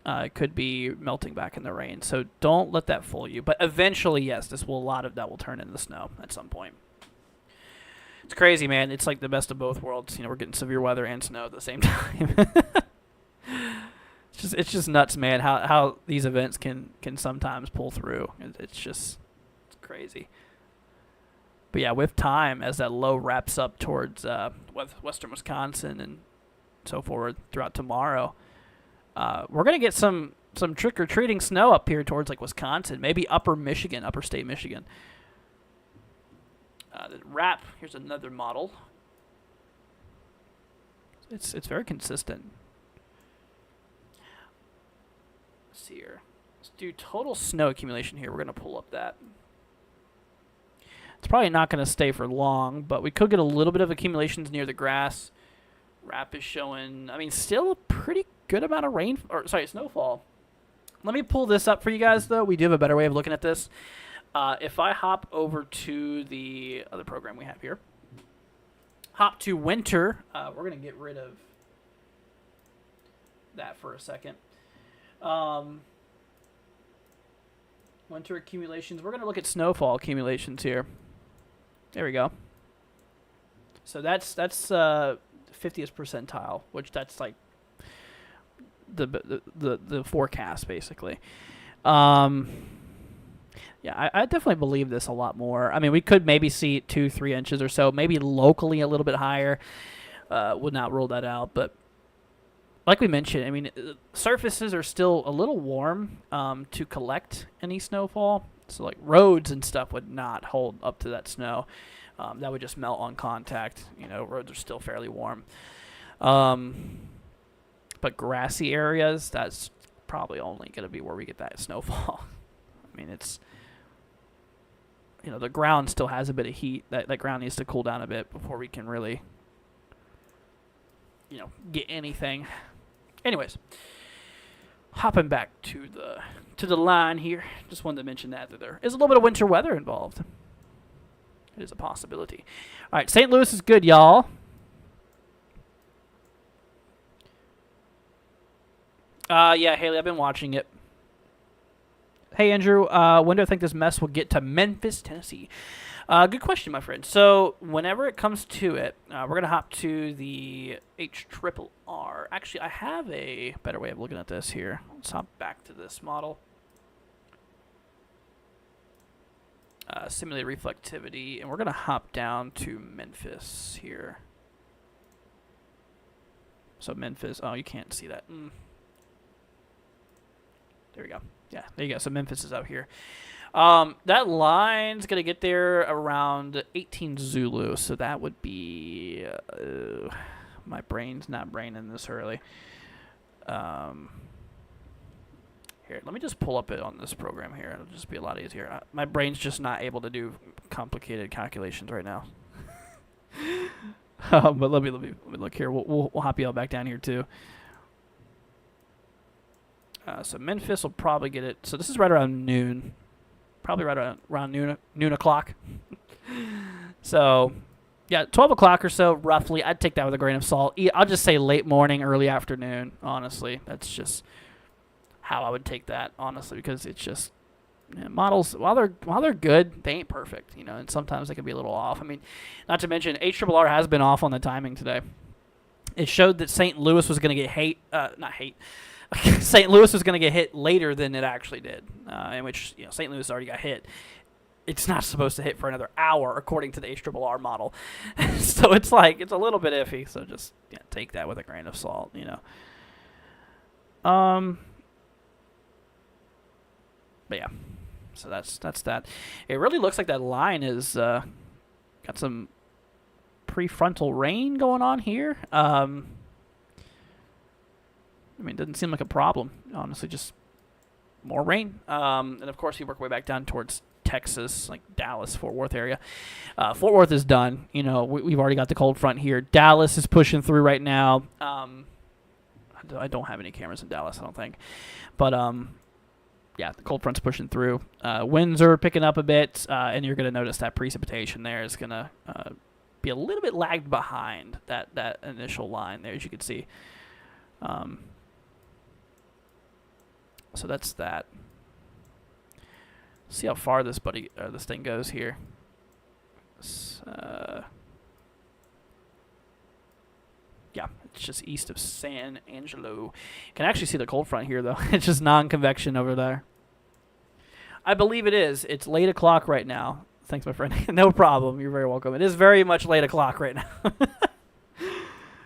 it could be melting back in the rain. So don't let that fool you. But eventually, yes, a lot of that will turn into snow at some point. It's crazy, man. It's like the best of both worlds. You know, we're getting severe weather and snow at the same time. It's just nuts, man. How these events can sometimes pull through. It's crazy. But yeah, with time, as that low wraps up towards western Wisconsin and so forth throughout tomorrow, we're gonna get some trick or treating snow up here towards like Wisconsin, maybe upper state Michigan. The wrap. Here's another model. It's very consistent. Let's see here. Let's do total snow accumulation here. We're gonna pull up that. It's probably not going to stay for long, but we could get a little bit of accumulations near the grass. Wrap is showing, I mean, still a pretty good amount of snowfall. Let me pull this up for you guys, though. We do have a better way of looking at this. If I hop over to the other program we have here, hop to winter, we're going to get rid of that for a second. Winter accumulations. We're going to look at snowfall accumulations here. There we go. So that's 50th percentile, which that's like the forecast basically. Yeah, I definitely believe this a lot more. I mean, we could maybe see 2-3 inches or so, maybe locally a little bit higher. Would not rule that out, but like we mentioned, I mean, surfaces are still a little warm to collect any snowfall. So like roads and stuff would not hold up to that snow. That would just melt on contact. You know, roads are still fairly warm. But grassy areas, that's probably only going to be where we get that snowfall. I mean, it's, you know, the ground still has a bit of heat. That ground needs to cool down a bit before we can really, you know, get anything. Anyways, hopping back to the line here, just wanted to mention that there is a little bit of winter weather involved. It is a possibility. All right, St. Louis is good, y'all. Yeah, Haley, I've been watching it. Hey, Andrew, when do I think this mess will get to Memphis, Tennessee? Good question, my friend. So whenever it comes to it, we're going to hop to the HRRR. Actually, I have a better way of looking at this here. Let's hop back to this model. Simulate reflectivity, and we're going to hop down to Memphis here. So Memphis, oh, you can't see that. There we go. Yeah, there you go. So Memphis is out here. That line's going to get there around 18 Zulu, so that would be... my brain's not braining this early. Here, let me just pull up it on this program here. It'll just be a lot easier. My brain's just not able to do complicated calculations right now. But let me look here. We'll hop you all back down here too. So Memphis will probably get it. So this is right around noon. Probably right around noon o'clock. So, Yeah, 12 o'clock or so, roughly. I'd take that with a grain of salt. I'll just say late morning, early afternoon, honestly. That's just how I would take that, honestly, because it's just models, while they're good, they ain't perfect, and sometimes they can be a little off. I mean, not to mention, HRRR has been off on the timing today. It showed that St. Louis was going to get St. Louis was going to get hit later than it actually did, in which St. Louis already got hit. It's not supposed to hit for another hour, according to the HRRR model. So it's a little bit iffy. So just take that with a grain of salt, But yeah, so that's that. It really looks like that line is got some prefrontal rain going on here. I mean, it doesn't seem like a problem, honestly. Just more rain, and of course, you work way back down towards Texas, like Dallas, Fort Worth area. Fort Worth is done. We've already got the cold front here. Dallas is pushing through right now. I don't have any cameras in Dallas, I don't think. But, yeah, the cold front's pushing through. Winds are picking up a bit, and you're going to notice that precipitation there is going to be a little bit lagged behind that initial line there, as you can see. So that's that. See how far this thing goes here. Yeah, it's just east of San Angelo. You can actually see the cold front here, though. It's just non-convection over there. I believe it is. It's late o'clock right now. Thanks, my friend. No problem. You're very welcome. It is very much late o'clock right now.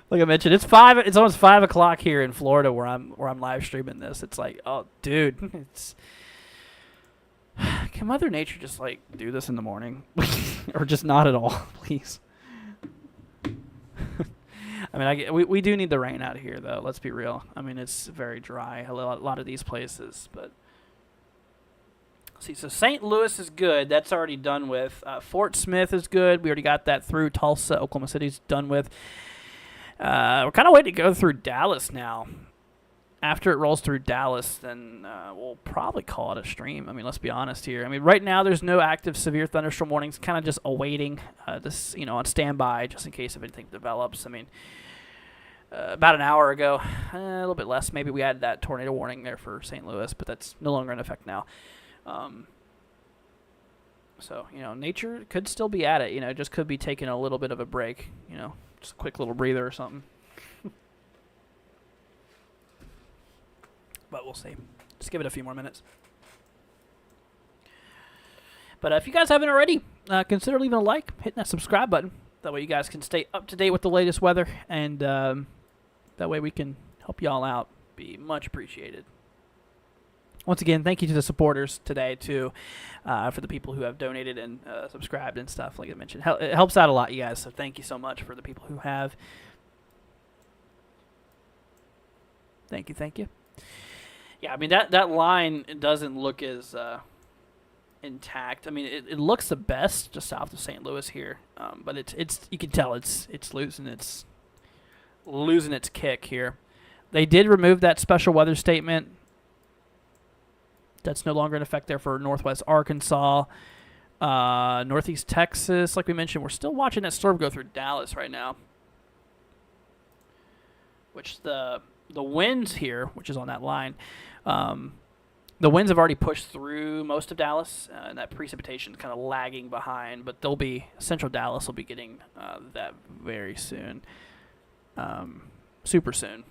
Like I mentioned, it's almost 5 o'clock here in Florida where I'm live streaming this. It's like, oh, dude, can Mother Nature just do this in the morning, or just not at all, please? I mean, we do need the rain out here, though. Let's be real. I mean, it's very dry. A lot of these places, but see. So St. Louis is good. That's already done with. Fort Smith is good. We already got that through. Tulsa, Oklahoma City's done with. We're kind of waiting to go through Dallas now. After it rolls through Dallas, then we'll probably call it a stream. I mean, let's be honest here. I mean, right now there's no active severe thunderstorm warnings. Kind of just awaiting this, on standby just in case if anything develops. I mean, about an hour ago, a little bit less, maybe we had that tornado warning there for St. Louis, but that's no longer in effect now. So, nature could still be at it. Just could be taking a little bit of a break. Just a quick little breather or something. But we'll see. Just give it a few more minutes. But if you guys haven't already, consider leaving a like, hitting that subscribe button. That way you guys can stay up to date with the latest weather, and that way we can help y'all out. Be much appreciated. Once again, thank you to the supporters today, too, for the people who have donated and subscribed and stuff, like I mentioned. It helps out a lot, you guys, so thank you so much for the people who have. Thank you. Yeah, I mean, that line doesn't look as intact. I mean, it looks the best just south of St. Louis here, but it's you can tell it's losing its kick here. They did remove that special weather statement. That's no longer in effect there for northwest Arkansas, northeast Texas. Like we mentioned, we're still watching that storm go through Dallas right now, which the winds here, which is on that line, the winds have already pushed through most of Dallas, and that precipitation is kind of lagging behind. But central Dallas will be getting that very soon, super soon.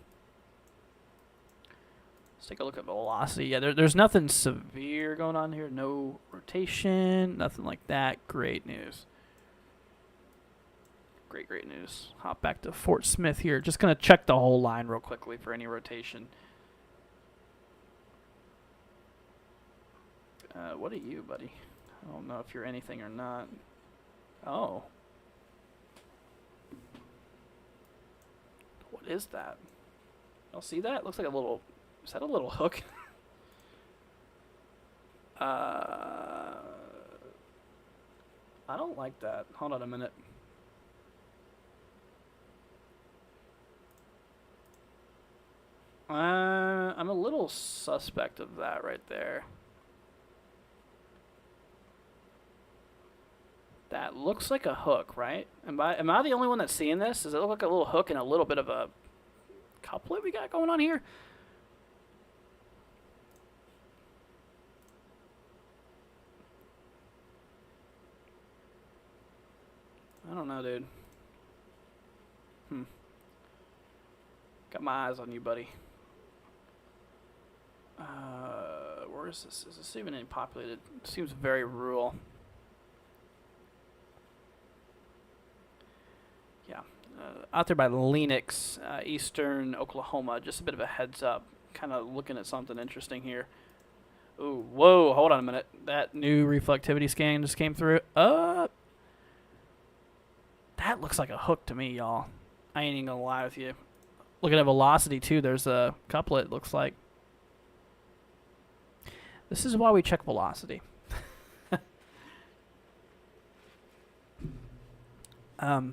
Let's take a look at velocity. Yeah, there's nothing severe going on here. No rotation, nothing like that. Great news. Great news. Hop back to Fort Smith here. Just going to check the whole line real quickly for any rotation. What are you, buddy? I don't know if you're anything or not. Oh. What is that? Y'all see that? Looks like a little... Is that a little hook? I don't like that. Hold on a minute. I'm a little suspect of that right there. That looks like a hook, right? Am I the only one that's seeing this? Does it look like a little hook and a little bit of a couplet we got going on here? I don't know, dude. Got my eyes on you, buddy. Where is this? Is this even any populated? It seems very rural. Yeah. Out there by Lenox, eastern Oklahoma. Just a bit of a heads up. Kind of looking at something interesting here. Ooh, whoa, hold on a minute. That new reflectivity scan just came through. That looks like a hook to me, y'all. I ain't even gonna lie with you. Looking at velocity, too, there's a couplet, looks like. This is why we check velocity. I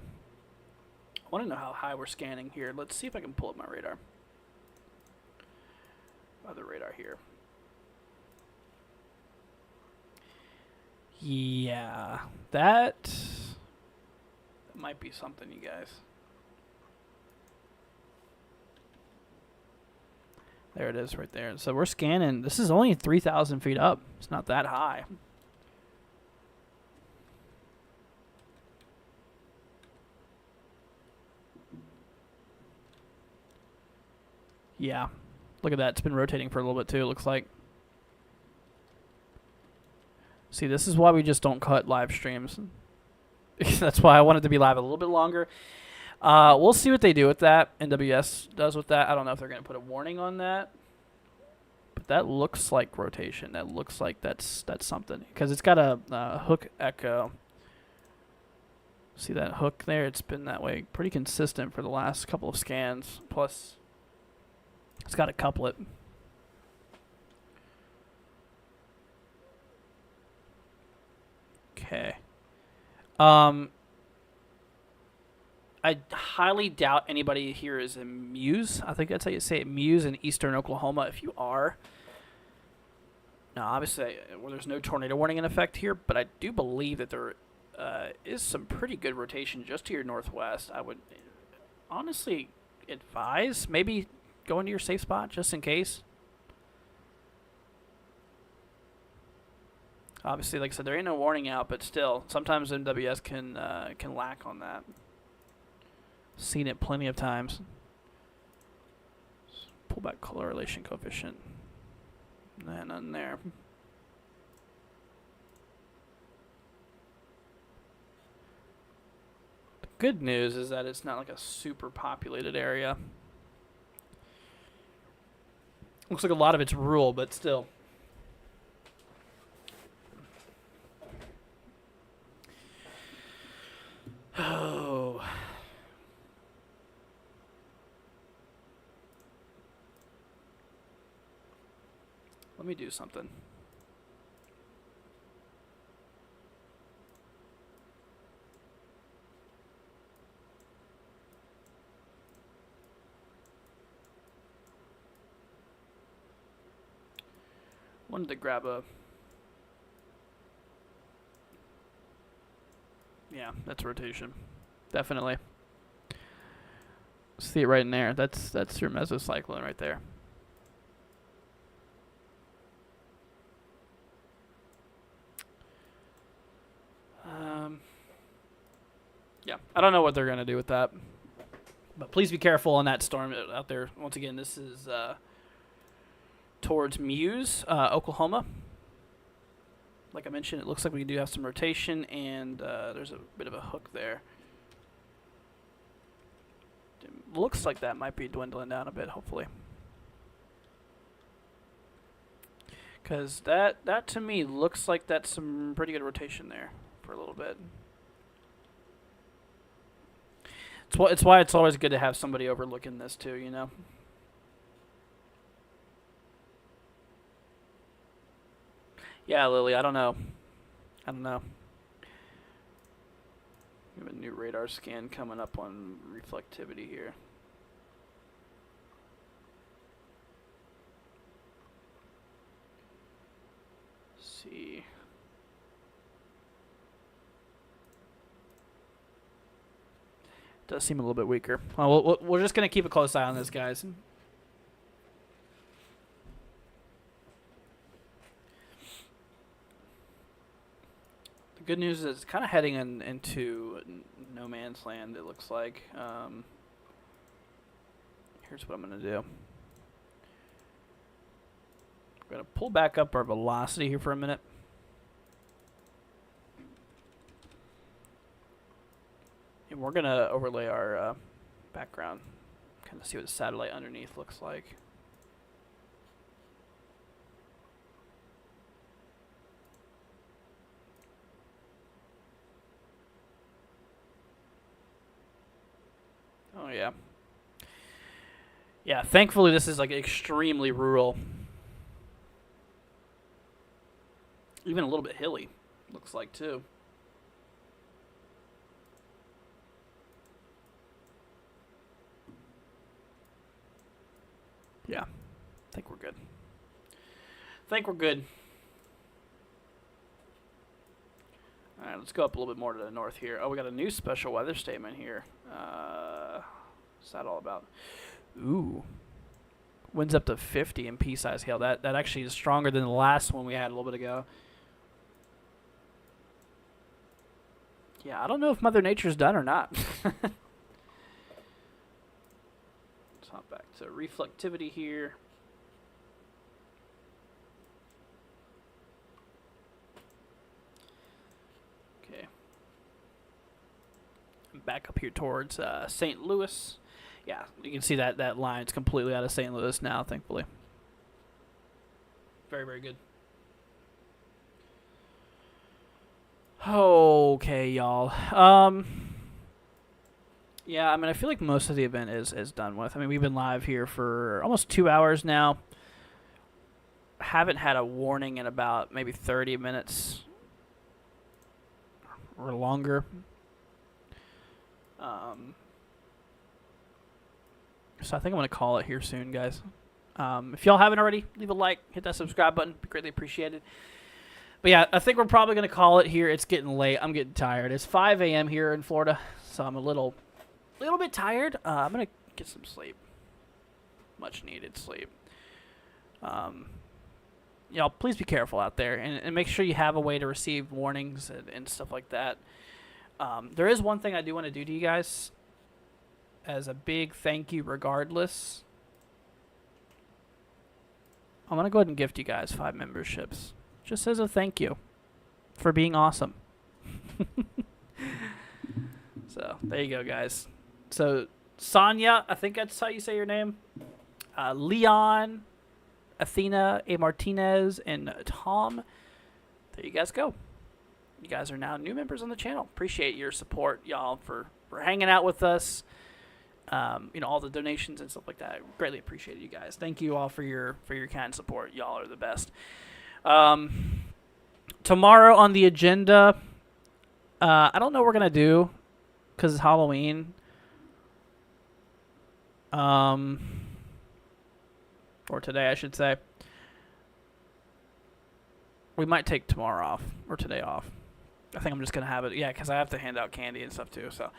want to know how high we're scanning here. Let's see if I can pull up my radar. Other radar here. Yeah, that might be something, you guys. There it is right there. So we're scanning. This is only 3,000 feet up. It's not that high. Yeah. Look at that. It's been rotating for a little bit too, it looks like. See, this is why we just don't cut live streams. That's why I want it to be live a little bit longer. We'll see what they do with that. NWS does with that. I don't know if they're going to put a warning on that. But that looks like rotation. That looks like that's something. Because it's got a hook echo. See that hook there? It's been that way pretty consistent for the last couple of scans. Plus, it's got a couplet. Okay. I highly doubt anybody here is in Muse. I think that's how you say it, Muse in eastern Oklahoma. If you are, now obviously there's no tornado warning in effect here, but I do believe that there is some pretty good rotation just to your northwest. I would honestly advise maybe go into your safe spot just in case. Obviously, like I said, there ain't no warning out, but still, sometimes NWS can lack on that. Seen it plenty of times. Pull back correlation coefficient. Nah, nothing there. The good news is that it's not like a super populated area. Looks like a lot of it's rural, but still. Oh. Let me do something. Wanted to grab a... Yeah, that's rotation. Definitely. See it right in there. That's your mesocyclone right there. Yeah, I don't know what they're going to do with that. But please be careful on that storm out there. Once again, this is towards Muse, Oklahoma. Like I mentioned, it looks like we do have some rotation, and there's a bit of a hook there. It looks like that might be dwindling down a bit, hopefully. Because that to me looks like that's some pretty good rotation there for a little bit. It's why it's always good to have somebody overlooking this too, you know? Yeah, Lily, I don't know. We have a new radar scan coming up on reflectivity here. Let's see. Does seem a little bit weaker. Well, we're just going to keep a close eye on this, guys. The good news is it's kind of heading into no man's land, it looks like. Here's what I'm going to do. We're going to pull back up our velocity here for a minute. And we're going to overlay our background. Kind of see what the satellite underneath looks like. Oh, yeah. Yeah, thankfully this is like extremely rural. Even a little bit hilly, looks like, too. Yeah, I think we're good. All right, let's go up a little bit more to the north here. Oh, we got a new special weather statement here. What's that all about? Ooh. Winds up to 50 in pea-size hail. That actually is stronger than the last one we had a little bit ago. Yeah, I don't know if Mother Nature's done or not. Let's hop back to reflectivity here. Okay. Back up here towards St. Louis. Yeah, you can see that line's completely out of St. Louis now, thankfully. Very, very good. Okay, y'all. Yeah, I mean, I feel like most of the event is done with. I mean, we've been live here for almost 2 hours now. Haven't had a warning in about maybe 30 minutes or longer. So I think I'm going to call it here soon, guys. If y'all haven't already, leave a like, hit that subscribe button. Be greatly appreciated. But yeah, I think we're probably going to call it here. It's getting late. I'm getting tired. It's 5 a.m. here in Florida, so I'm a little bit tired. I'm going to get some sleep. Much needed sleep. Y'all, please be careful out there, and make sure you have a way to receive warnings and stuff like that. There is one thing I do want to do to you guys as a big thank you regardless. I'm going to go ahead and gift you guys 5 memberships. Just as a thank you for being awesome. So, there you go, guys. So, Sonia, I think that's how you say your name. Leon, Athena, A. Martinez, and Tom. There you guys go. You guys are now new members on the channel. Appreciate your support, y'all, for hanging out with us. All the donations and stuff like that. Greatly appreciate you guys. Thank you all for your kind support. Y'all are the best. Tomorrow on the agenda, I don't know what we're gonna do because it's Halloween. Or today, I should say. We might take tomorrow off or today off. I think I'm just gonna have it. Yeah, because I have to hand out candy and stuff too. So,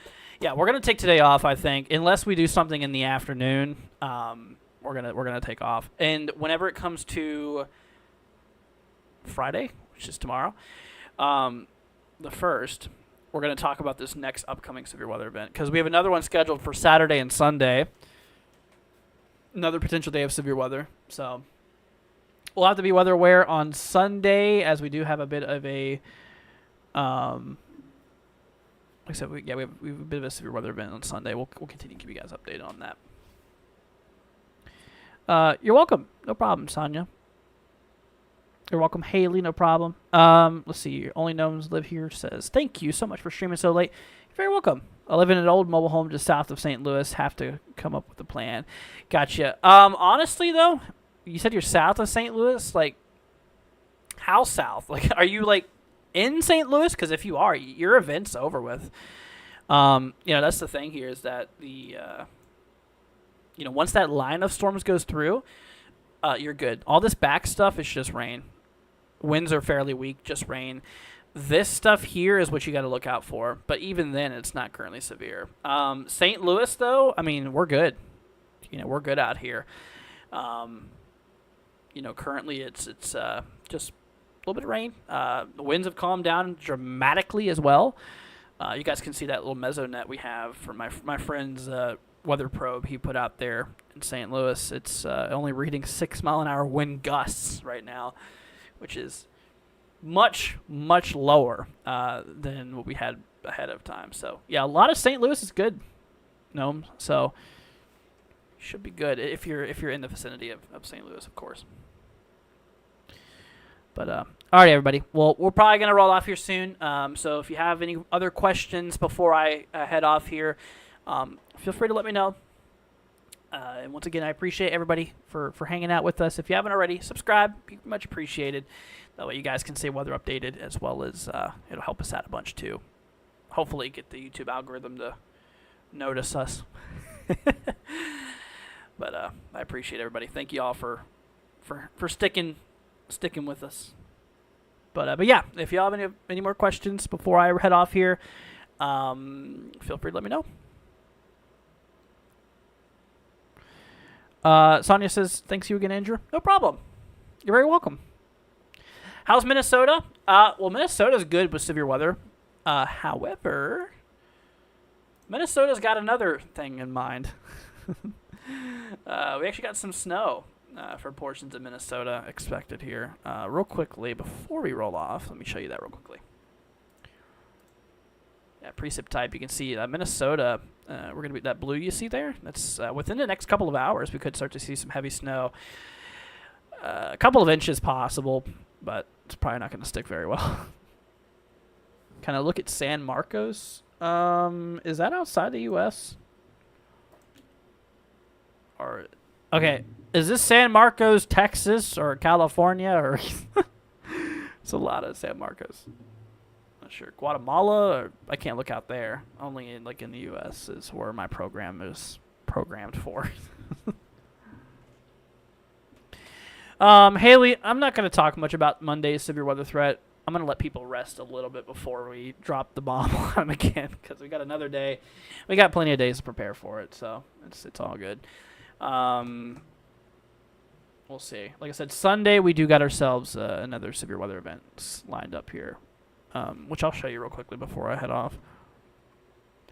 yeah, we're gonna take today off. I think unless we do something in the afternoon, we're gonna take off. And whenever it comes to Friday, which is tomorrow, the 1st, we're gonna talk about this next upcoming severe weather event because we have another one scheduled for Saturday and Sunday. Another potential day of severe weather. So we'll have to be weather aware on Sunday as we do have a bit of a. Like I said, we have a bit of a severe weather event on Sunday. We'll continue to keep you guys updated on that. You're welcome. No problem, Sonia. You're welcome, Haley. No problem. Let's see. Only Gnomes Live Here says, thank you so much for streaming so late. You're very welcome. I live in an old mobile home just south of St. Louis. Have to come up with a plan. Gotcha. Honestly, though, you said you're south of St. Louis. Like, how south? Like, are you, like, in St. Louis? Because if you are, your event's over with. That's the thing here is that the, once that line of storms goes through, you're good. All this back stuff is just rain. Winds are fairly weak, just rain. This stuff here is what you got to look out for, but even then, it's not currently severe. St. Louis, though, I mean, we're good. We're good out here. Currently it's just a little bit of rain. The winds have calmed down dramatically as well. You guys can see that little mesonet we have from my friend's weather probe he put out there in St. Louis. It's only reading 6 mile an hour wind gusts right now, which is much, much lower than what we had ahead of time. So, yeah, a lot of St. Louis is good, Gnome. So, should be good if you're in the vicinity of St. Louis, of course. But, all right, everybody. Well, we're probably going to roll off here soon. So if you have any other questions before I head off here, feel free to let me know. And once again, I appreciate everybody for hanging out with us. If you haven't already, subscribe. Be much appreciated. That way you guys can stay weather updated, as well as it'll help us out a bunch, too. Hopefully get the YouTube algorithm to notice us. But I appreciate everybody. Thank you all for sticking with us. But yeah, if y'all have any more questions before I head off here, feel free to let me know. Sonia says, thanks you again, Andrew. No problem. You're very welcome. How's Minnesota? Well, Minnesota's good with severe weather. However, Minnesota's got another thing in mind. We actually got some snow for portions of Minnesota expected here. Real quickly, before we roll off, let me show you that real quickly. Yeah, precip type, you can see Minnesota, we're going to be that blue you see there. That's within the next couple of hours, we could start to see some heavy snow. A couple of inches possible, but it's probably not going to stick very well. Kind of look at San Marcos. Is that outside the U.S.? Or, okay, is this San Marcos, Texas, or California? Or it's a lot of San Marcos. Not sure. Guatemala, or I can't look out there. Only in the U.S. is where my program is programmed for. Haley, I'm not going to talk much about Monday's severe weather threat. I'm going to let people rest a little bit before we drop the bomb on them again, because we got another day. We got plenty of days to prepare for it, so it's all good. We'll see. Like I said, Sunday we do got ourselves another severe weather event lined up here, which I'll show you real quickly before I head off.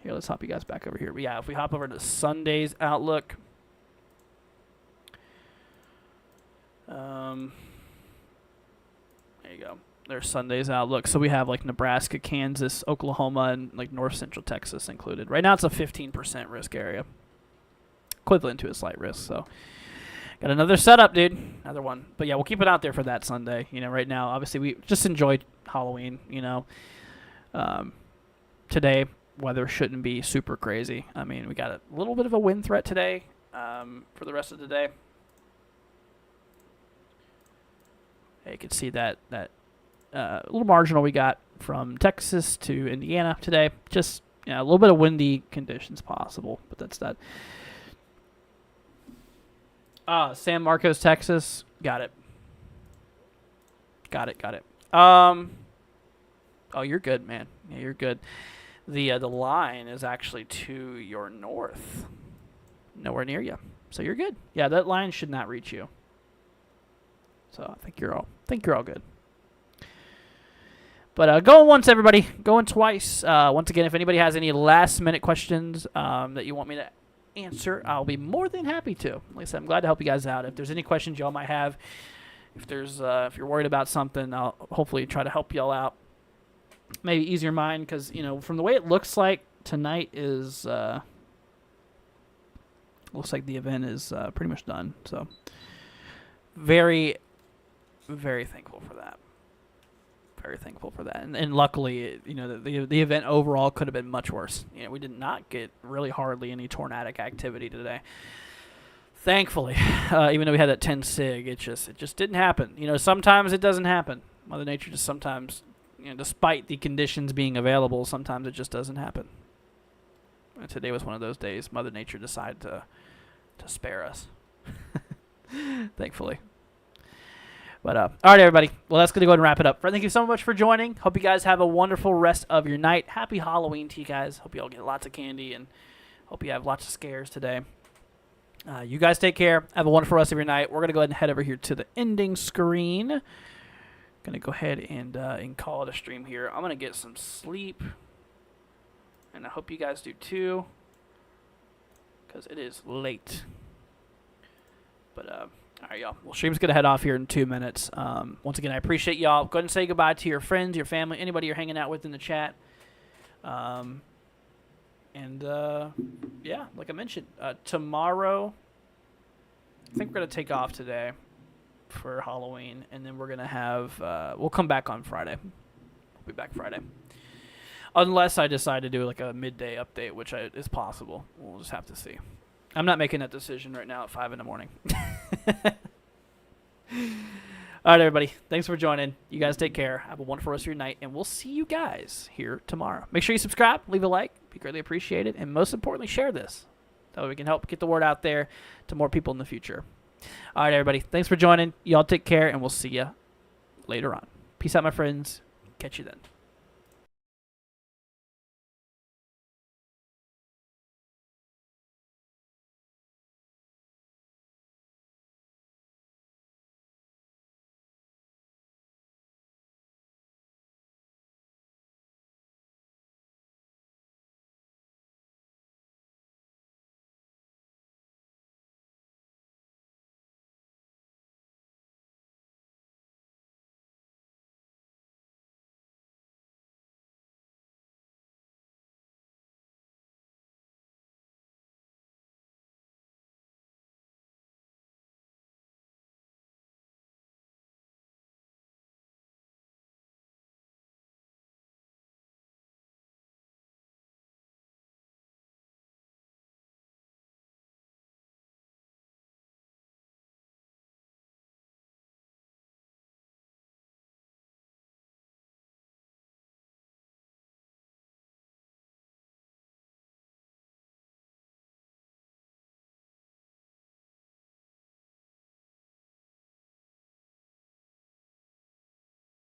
Here, let's hop you guys back over here. But yeah, if we hop over to Sunday's outlook. There you go. There's Sunday's outlook. So we have Nebraska, Kansas, Oklahoma, and north central Texas included. Right now it's a 15% risk area, equivalent to a slight risk. So got another setup, dude. Another one. But yeah, we'll keep it out there for that Sunday. Right now, obviously we just enjoyed Halloween. Today weather shouldn't be super crazy. I mean, we got a little bit of a wind threat today for the rest of the day. You can see that little marginal we got from Texas to Indiana today. Just a little bit of windy conditions possible, but that's that. San Marcos, Texas. Got it. Oh, you're good, man. Yeah, you're good. The line is actually to your north, nowhere near you, so you're good. Yeah, that line should not reach you. So I think you're all good. But going once, everybody. Going twice. Once again, if anybody has any last-minute questions that you want me to answer, I'll be more than happy to. Like I said, I'm glad to help you guys out. If there's any questions y'all might have, if you're worried about something, I'll hopefully try to help y'all out. Maybe ease your mind, because from the way it looks like tonight is looks like the event is pretty much done. So very, very thankful for that. Very thankful for that. And luckily, the event overall could have been much worse. We did not get really hardly any tornadic activity today. Thankfully, even though we had that 10 sig, it just didn't happen. Sometimes it doesn't happen. Mother Nature just sometimes, despite the conditions being available, sometimes it just doesn't happen. And today was one of those days. Mother Nature decided to spare us. Thankfully. But all right, everybody. Well, that's going to go ahead and wrap it up. Thank you so much for joining. Hope you guys have a wonderful rest of your night. Happy Halloween to you guys. Hope you all get lots of candy and hope you have lots of scares today. You guys take care. Have a wonderful rest of your night. We're going to go ahead and head over here to the ending screen. Going to go ahead and call it a stream here. I'm going to get some sleep. And I hope you guys do too, because it is late. But, all right, y'all. Well, stream's going to head off here in 2 minutes. Once again, I appreciate y'all. Go ahead and say goodbye to your friends, your family, anybody you're hanging out with in the chat. Yeah, like I mentioned, tomorrow, I think we're going to take off today for Halloween, and then we're going to have, we'll come back on Friday. We'll be back Friday. Unless I decide to do like a midday update, which is possible. We'll just have to see. I'm not making that decision right now at 5 in the morning. All right, everybody. Thanks for joining. You guys take care. Have a wonderful rest of your night, and we'll see you guys here tomorrow. Make sure you subscribe, leave a like. Be greatly appreciated. And most importantly, share this. That way we can help get the word out there to more people in the future. All right, everybody. Thanks for joining. Y'all take care, and we'll see you later on. Peace out, my friends. Catch you then.